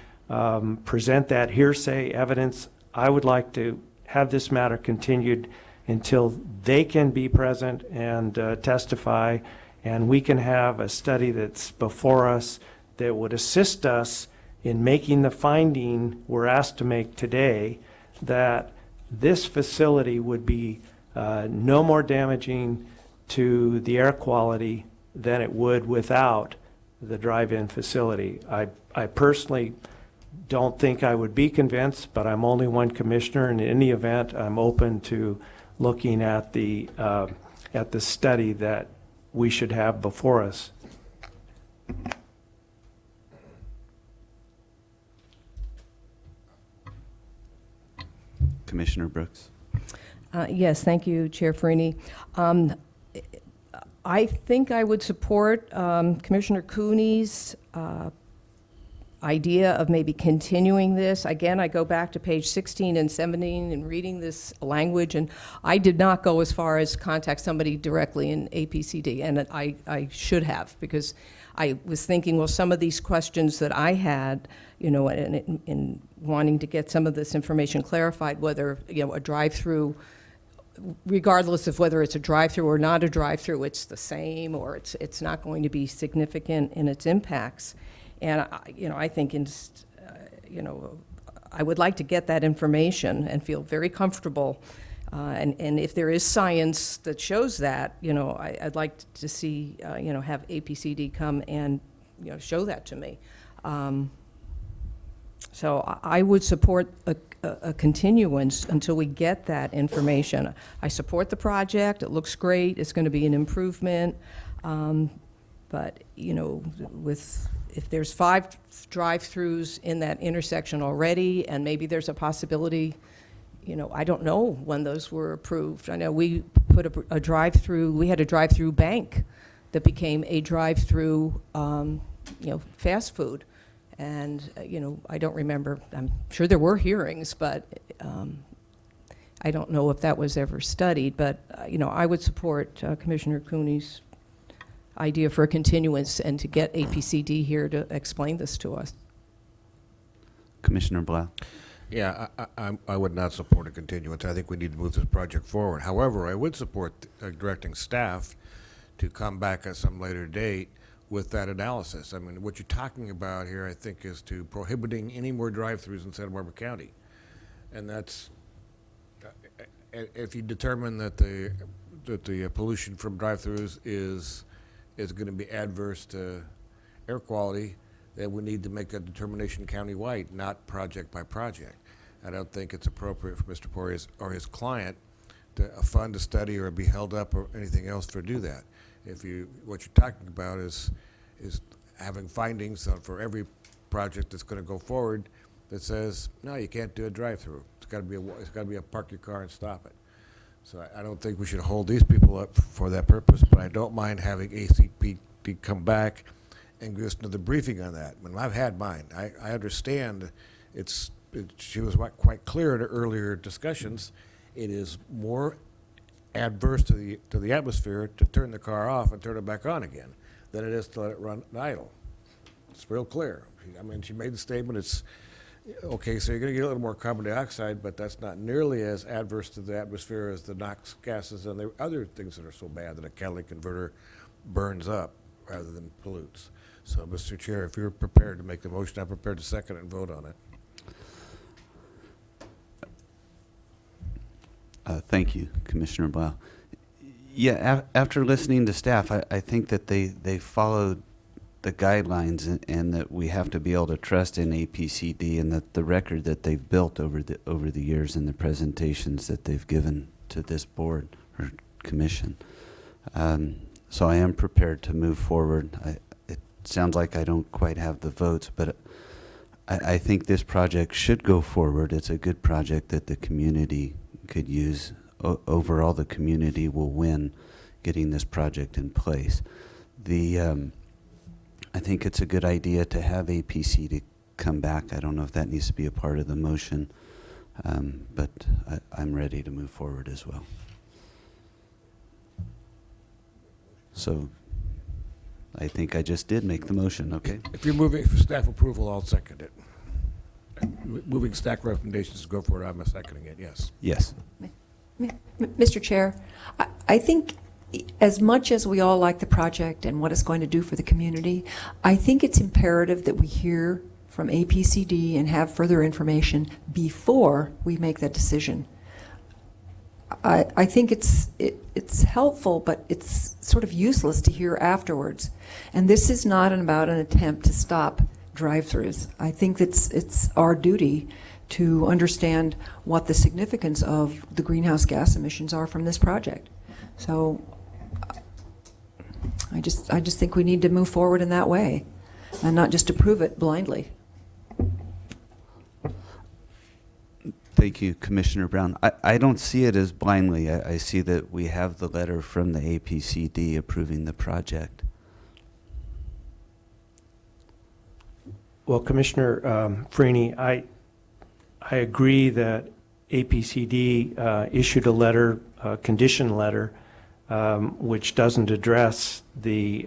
present that hearsay evidence, I would like to have this matter continued until they can be present and testify, and we can have a study that's before us that would assist us in making the finding we're asked to make today, that this facility would be no more damaging to the air quality than it would without the drive-in facility. I personally don't think I would be convinced, but I'm only one commissioner, and in any event, I'm open to looking at the study that we should have before us. Commissioner Brooks. Yes, thank you, Chair Farini. I think I would support Commissioner Cooney's idea of maybe continuing this. Again, I go back to page 16 and 17 and reading this language, and I did not go as far as contact somebody directly in APCD, and I should have, because I was thinking, well, some of these questions that I had, you know, in wanting to get some of this information clarified, whether, you know, a drive-through, regardless of whether it's a drive-through or not a drive-through, it's the same, or it's not going to be significant in its impacts. And, you know, I think, you know, I would like to get that information and feel very comfortable. And if there is science that shows that, you know, I'd like to see, you know, have APCD come and, you know, show that to me. So I would support a continuance until we get that information. I support the project. It looks great. It's going to be an improvement. But, you know, if there's 5 drive-throughs in that intersection already, and maybe there's a possibility, you know, I don't know when those were approved. I know we put a drive-through, we had a drive-through bank that became a drive-through, you know, fast food. And, you know, I don't remember, I'm sure there were hearings, but I don't know if that was ever studied. But, you know, I would support Commissioner Cooney's idea for a continuance and to get APCD here to explain this to us. Commissioner Blau? Yeah, I would not support a continuance. I think we need to move this project forward. However, I would support directing staff to come back at some later date with that analysis. I mean, what you're talking about here, I think, is to prohibiting any more drive-throughs in Santa Barbara County. And that's, if you determine that the pollution from drive-throughs is going to be adverse to air quality, then we need to make that determination countywide, not project by project. I don't think it's appropriate for Mr. Poirier or his client to fund a study or be held up or anything else to do that. What you're talking about is having findings for every project that's going to go forward that says, no, you can't do a drive-through. It's got to be a park your car and stop it. So I don't think we should hold these people up for that purpose, but I don't mind having ACPD come back and give us another briefing on that. When I've had mine, I understand she was quite clear in her earlier discussions. It is more adverse to the atmosphere to turn the car off and turn it back on again than it is to let it run idle. It's real clear. I mean, she made the statement, it's, okay, so you're going to get a little more carbon dioxide, but that's not nearly as adverse to the atmosphere as the NOx gases and the other things that are so bad that a catalytic converter burns up rather than pollutes. So, Mr. Chair, if you're prepared to make the motion, I'm prepared to second it and vote on it. Thank you, Commissioner Blau. Yeah, after listening to staff, I think that they followed the guidelines and that we have to be able to trust in APCD and that the record that they've built over the years and the presentations that they've given to this board or commission. So I am prepared to move forward. It sounds like I don't quite have the votes, but I think this project should go forward. It's a good project that the community could use. Overall, the community will win getting this project in place. I think it's a good idea to have APC to come back. I don't know if that needs to be a part of the motion, but I'm ready to move forward as well. So I think I just did make the motion, okay? If you're moving for staff approval, I'll second it. Moving staff recommendations to go for it, I'm seconding it, yes. Yes. Mr. Chair, I think as much as we all like the project and what it's going to do for the community, I think it's imperative that we hear from APCD and have further information before we make that decision. I think it's helpful, but it's sort of useless to hear afterwards. And this is not about an attempt to stop drive-throughs. I think it's our duty to understand what the significance of the greenhouse gas emissions are from this project. So I just think we need to move forward in that way and not just approve it blindly. Thank you, Commissioner Brown. I don't see it as blindly. I see that we have the letter from the APCD approving the project. Well, Commissioner Freeney, I agree that APCD issued a letter, a condition letter, which doesn't address the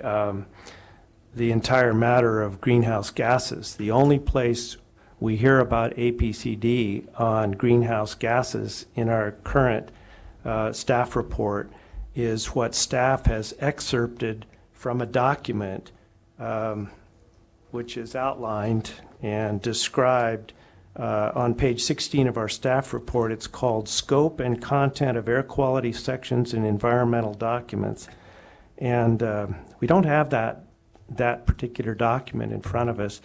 entire matter of greenhouse gases. The only place we hear about APCD on greenhouse gases in our current staff report is what staff has excerpted from a document which is outlined and described on page 16 of our staff report. It's called Scope and Content of Air Quality Sections in Environmental Documents. And we don't have that particular document in front of us.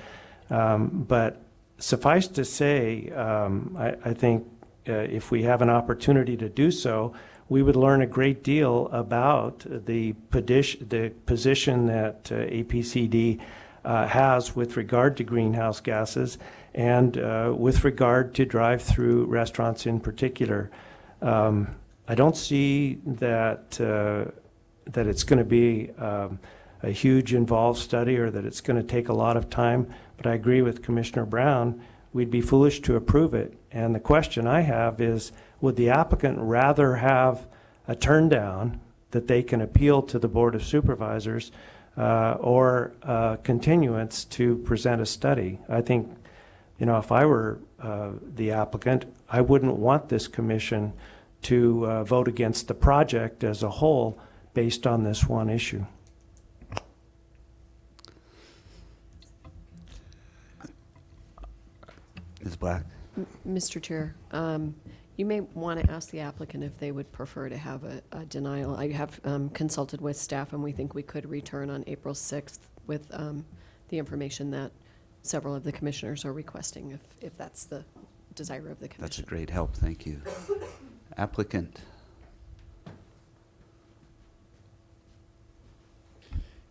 But suffice to say, I think if we have an opportunity to do so, we would learn a great deal about the position that APCD has with regard to greenhouse gases and with regard to drive-through restaurants in particular. I don't see that that it's going to be a huge involved study or that it's going to take a lot of time, but I agree with Commissioner Brown. We'd be foolish to approve it. And the question I have is, would the applicant rather have a turn down that they can appeal to the Board of Supervisors or continuance to present a study? I think, if I were the applicant, I wouldn't want this commission to vote against the project as a whole based on this one issue. Ms. Black? Mr. Chair, you may want to ask the applicant if they would prefer to have a denial. I have consulted with staff, and we think we could return on April 6th with the information that several of the commissioners are requesting, if that's the desire of the commission. That's a great help, thank you. Applicant?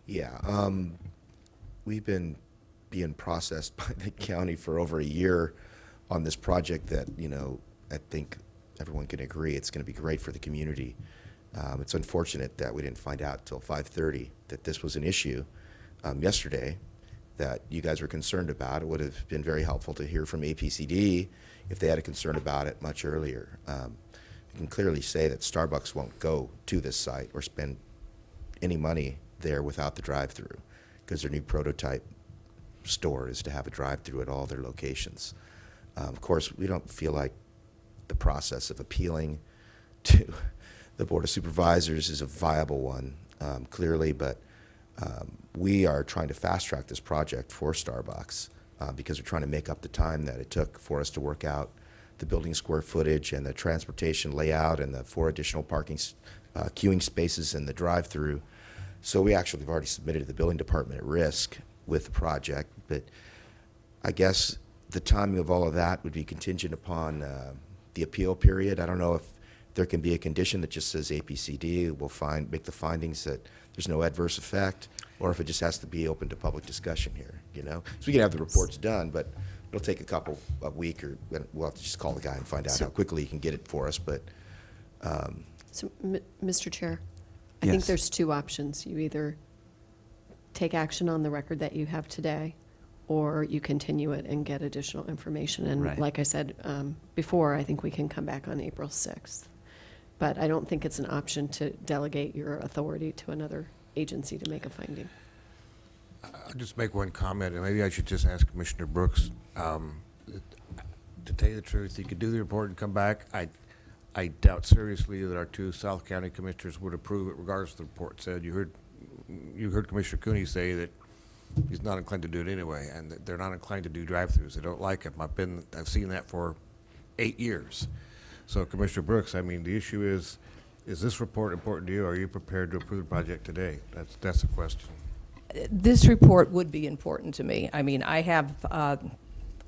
Yeah, we've been being processed by the county for over a year on this project that, I think everyone can agree it's going to be great for the community. It's unfortunate that we didn't find out till 5:30 that this was an issue yesterday that you guys were concerned about. It would have been very helpful to hear from APCD if they had a concern about it much earlier. You can clearly say that Starbucks won't go to this site or spend any money there without the drive-through, because their new prototype store is to have a drive-through at all their locations. Of course, we don't feel like the process of appealing to the Board of Supervisors is a viable one, clearly, but we are trying to fast-track this project for Starbucks because we're trying to make up the time that it took for us to work out the building square footage and the transportation layout and the 4 additional parking queuing spaces and the drive-through. So we actually have already submitted to the building department at risk with the project, but I guess the timing of all of that would be contingent upon the appeal period. I don't know if there can be a condition that just says APCD will make the findings that there's no adverse effect, or if it just has to be open to public discussion here, So we can have the reports done, but it'll take a week, or we'll have to just call the guy and find out how quickly he can get it for us, but. So, Mr. Chair, I think Yes. there's 2 options. You either take action on the record that you have today, or you continue it and get additional information. And Right. like I said before, I think we can come back on April 6th. But I don't think it's an option to delegate your authority to another agency to make a finding. I'll just make one comment, and maybe I should just ask Commissioner Brooks. To tell you the truth, you could do the report and come back. I doubt seriously that our 2 South County commissioners would approve it regardless of the report said. You heard Commissioner Cooney say that he's not inclined to do it anyway, and that they're not inclined to do drive-throughs. They don't like them. I've seen that for 8 years. So Commissioner Brooks, the issue is this report important to you? Are you prepared to approve the project today? That's the question. This report would be important to me. I have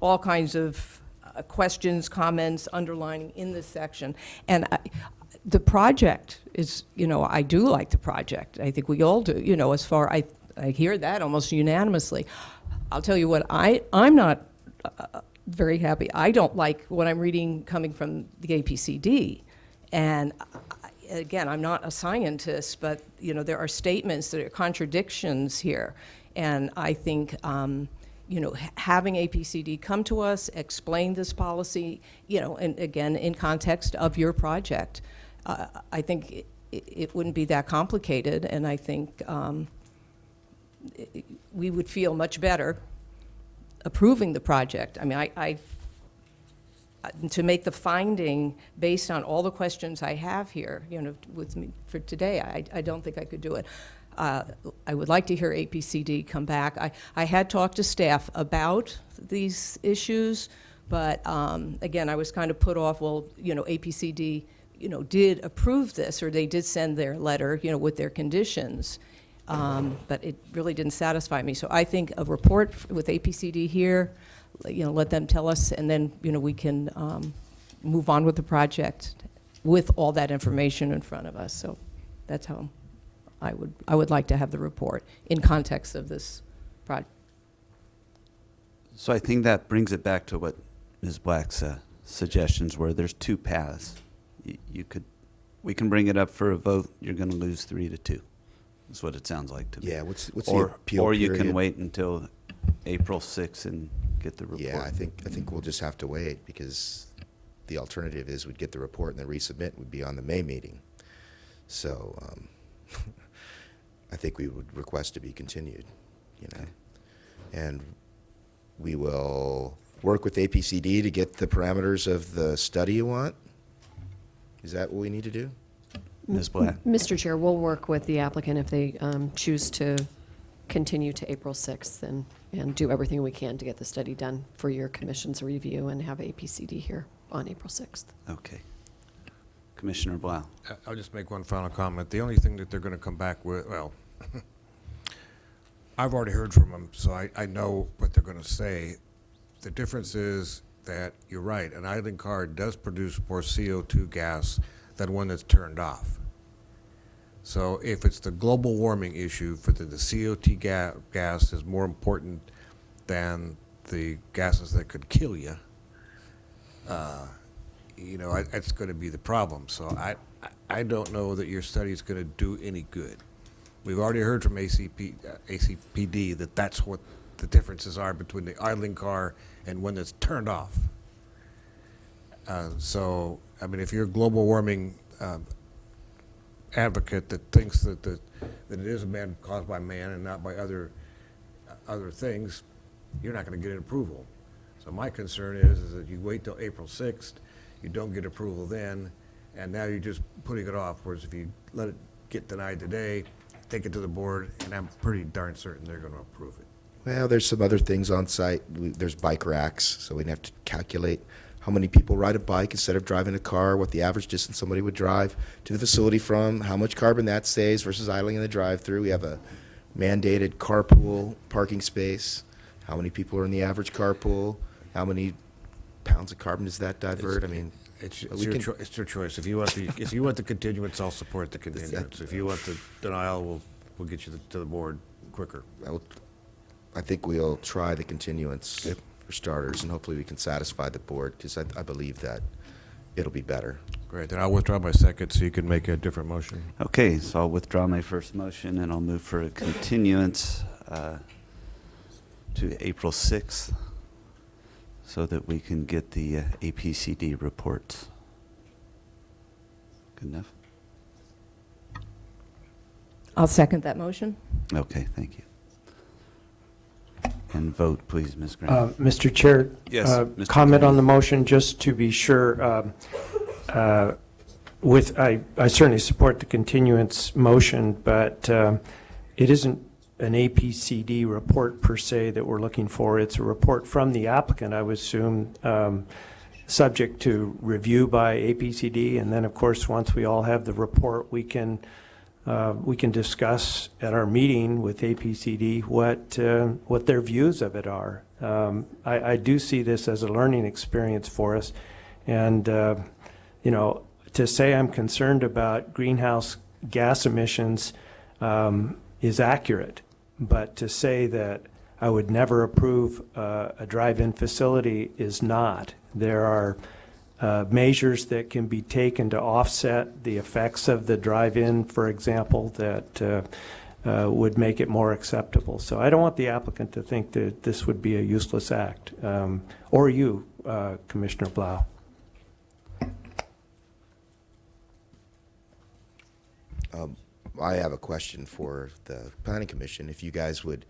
all kinds of questions, comments, underlining in this section. And the project is, I do like the project. I think we all do, as far, I hear that almost unanimously. I'll tell you what, I'm not very happy. I don't like what I'm reading coming from the APCD. And again, I'm not a scientist, but, there are statements, there are contradictions here. And I think, having APCD come to us, explain this policy, and again, in context of your project, I think it wouldn't be that complicated, and I think we would feel much better approving the project. I mean, to make the finding based on all the questions I have here, you know, with me for today, I don't think I could do it. I would like to hear APCD come back. I had talked to staff about these issues, but again, I was kind of put off, well, you know, APCD, you know, did approve this, or they did send their letter, you know, with their conditions, but it really didn't satisfy me. So I think a report with APCD here, you know, let them tell us, and then, you know, we can move on with the project with all that information in front of us. So that's how I would like to have the report in context of this project. So I think that brings it back to what Ms. Black's suggestions were. There's two paths. We can bring it up for a vote. You're going to lose 3-2. That's what it sounds like to me. Yeah, what's the Or appeal you can period? wait until April 6th and get the report. Yeah, I think we'll just have to wait, because the alternative is we'd get the report and then resubmit, would be on the May meeting. So I think we would request to be continued, you know. And we will work with APCD to get the parameters of the study you want. Is that what we need to do? Ms. Black? Mr. Chair, we'll work with the applicant if they choose to continue to April 6th and do everything we can to get the study done for your commission's review and have APCD here on April 6th. Okay. Commissioner Blau. I'll just make one final comment. The only thing that they're going to come back with, well, I've already heard from them, so I know what they're going to say. The difference is that you're right, an idling car does produce more CO2 gas than one that's turned off. So if it's the global warming issue, for the CO2 gas is more important than the gases that could kill you, you know, that's going to be the problem. So I don't know that your study is going to do any good. We've already heard from ACPD that that's what the differences are between the idling car and one that's turned off. So, I mean, if you're a global warming advocate that thinks that it is a man caused by man and not by other things, you're not going to get an approval. So my concern is that you wait till April 6th, you don't get approval then, and now you're just putting it off. Whereas if you let it get denied today, take it to the board, and I'm pretty darn certain they're going to approve it. Well, there's some other things on site. There's bike racks, so we'd have to calculate how many people ride a bike instead of driving a car, what the average distance somebody would drive to the facility from, how much carbon that saves versus idling in the drive-through. We have a mandated carpool parking space. How many people are in the average carpool? How many pounds of carbon does that divert? I mean, It's your choice. If you want the continuance, I'll support the continuance. If you want the denial, we'll get you to the board quicker. I think we'll try the continuance for starters, and hopefully we can satisfy the board, because I believe that it'll be better. Great, then I'll withdraw my second so you can make a different motion. Okay, so I'll withdraw my first motion and I'll move for a continuance to April 6th so that we can get the APCD reports. Good enough? I'll second that motion. Okay, thank you. And vote, please, Ms. Graham. Mr. Chair? Yes, Mr. Comment on Tillman. the motion, just to be sure. I certainly support the continuance motion, but it isn't an APCD report per se that we're looking for. It's a report from the applicant, I would assume, subject to review by APCD. And then, of course, once we all have the report, we can discuss at our meeting with APCD what their views of it are. I do see this as a learning experience for us. And, you know, to say I'm concerned about greenhouse gas emissions is accurate. But to say that I would never approve a drive-in facility is not. There are measures that can be taken to offset the effects of the drive-in, for example, that would make it more acceptable. So I don't want the applicant to think that this would be a useless act, or you, Commissioner Blau. I have a question for the Planning Commission. If you guys would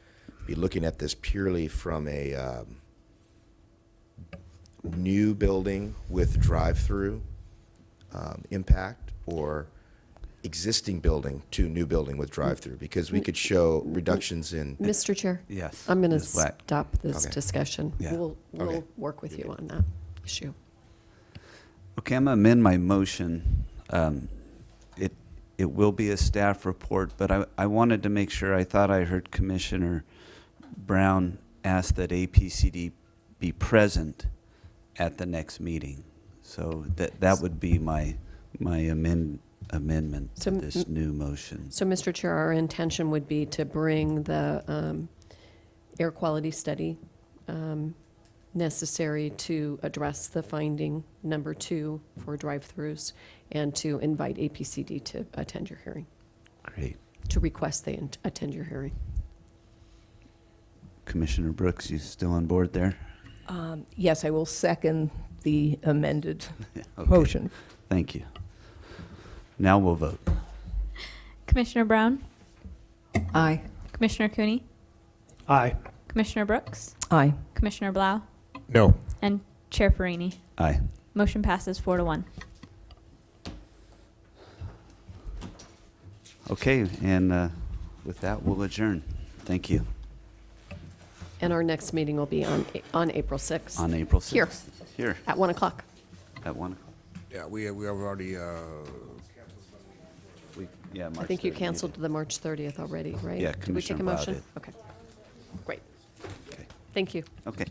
be looking at this purely from a new building with drive-through impact, or existing building to new building with drive-through? Because we could show reductions in. Mr. Chair? Yes. I'm going to Ms. Black. stop this Okay. discussion. Yeah. We'll Okay. work with you on that issue. Okay, I'm going to amend my motion. It will be a staff report, but I wanted to make sure, I thought I heard Commissioner Brown ask that APCD be present at the next meeting. So that would be my amendment to So, this new motion. So, Mr. Chair, our intention would be to bring the air quality study necessary to address the finding number 2 for drive-throughs, and to invite APCD to attend your hearing, Great. to request they attend your hearing. Commissioner Brooks, you still on board there? Yes, I will second the amended Okay. motion. Thank you. Now we'll vote. Commissioner Brown? Aye. Commissioner Cooney? Aye. Commissioner Brooks? Aye. Commissioner Blau? No. And Chair Perini? Aye. Motion passes 4-1. Okay, and with that, we'll adjourn. Thank you. And our next meeting will be on April 6th. On April 6th. Here. Here, At 1 o'clock. at 1. Yeah, we have already, Yeah, March I think you 30th. canceled the March 30th already, right? Yeah, Did we take a Commissioner Blau motion? did. Okay, great. Okay. Thank you. Okay.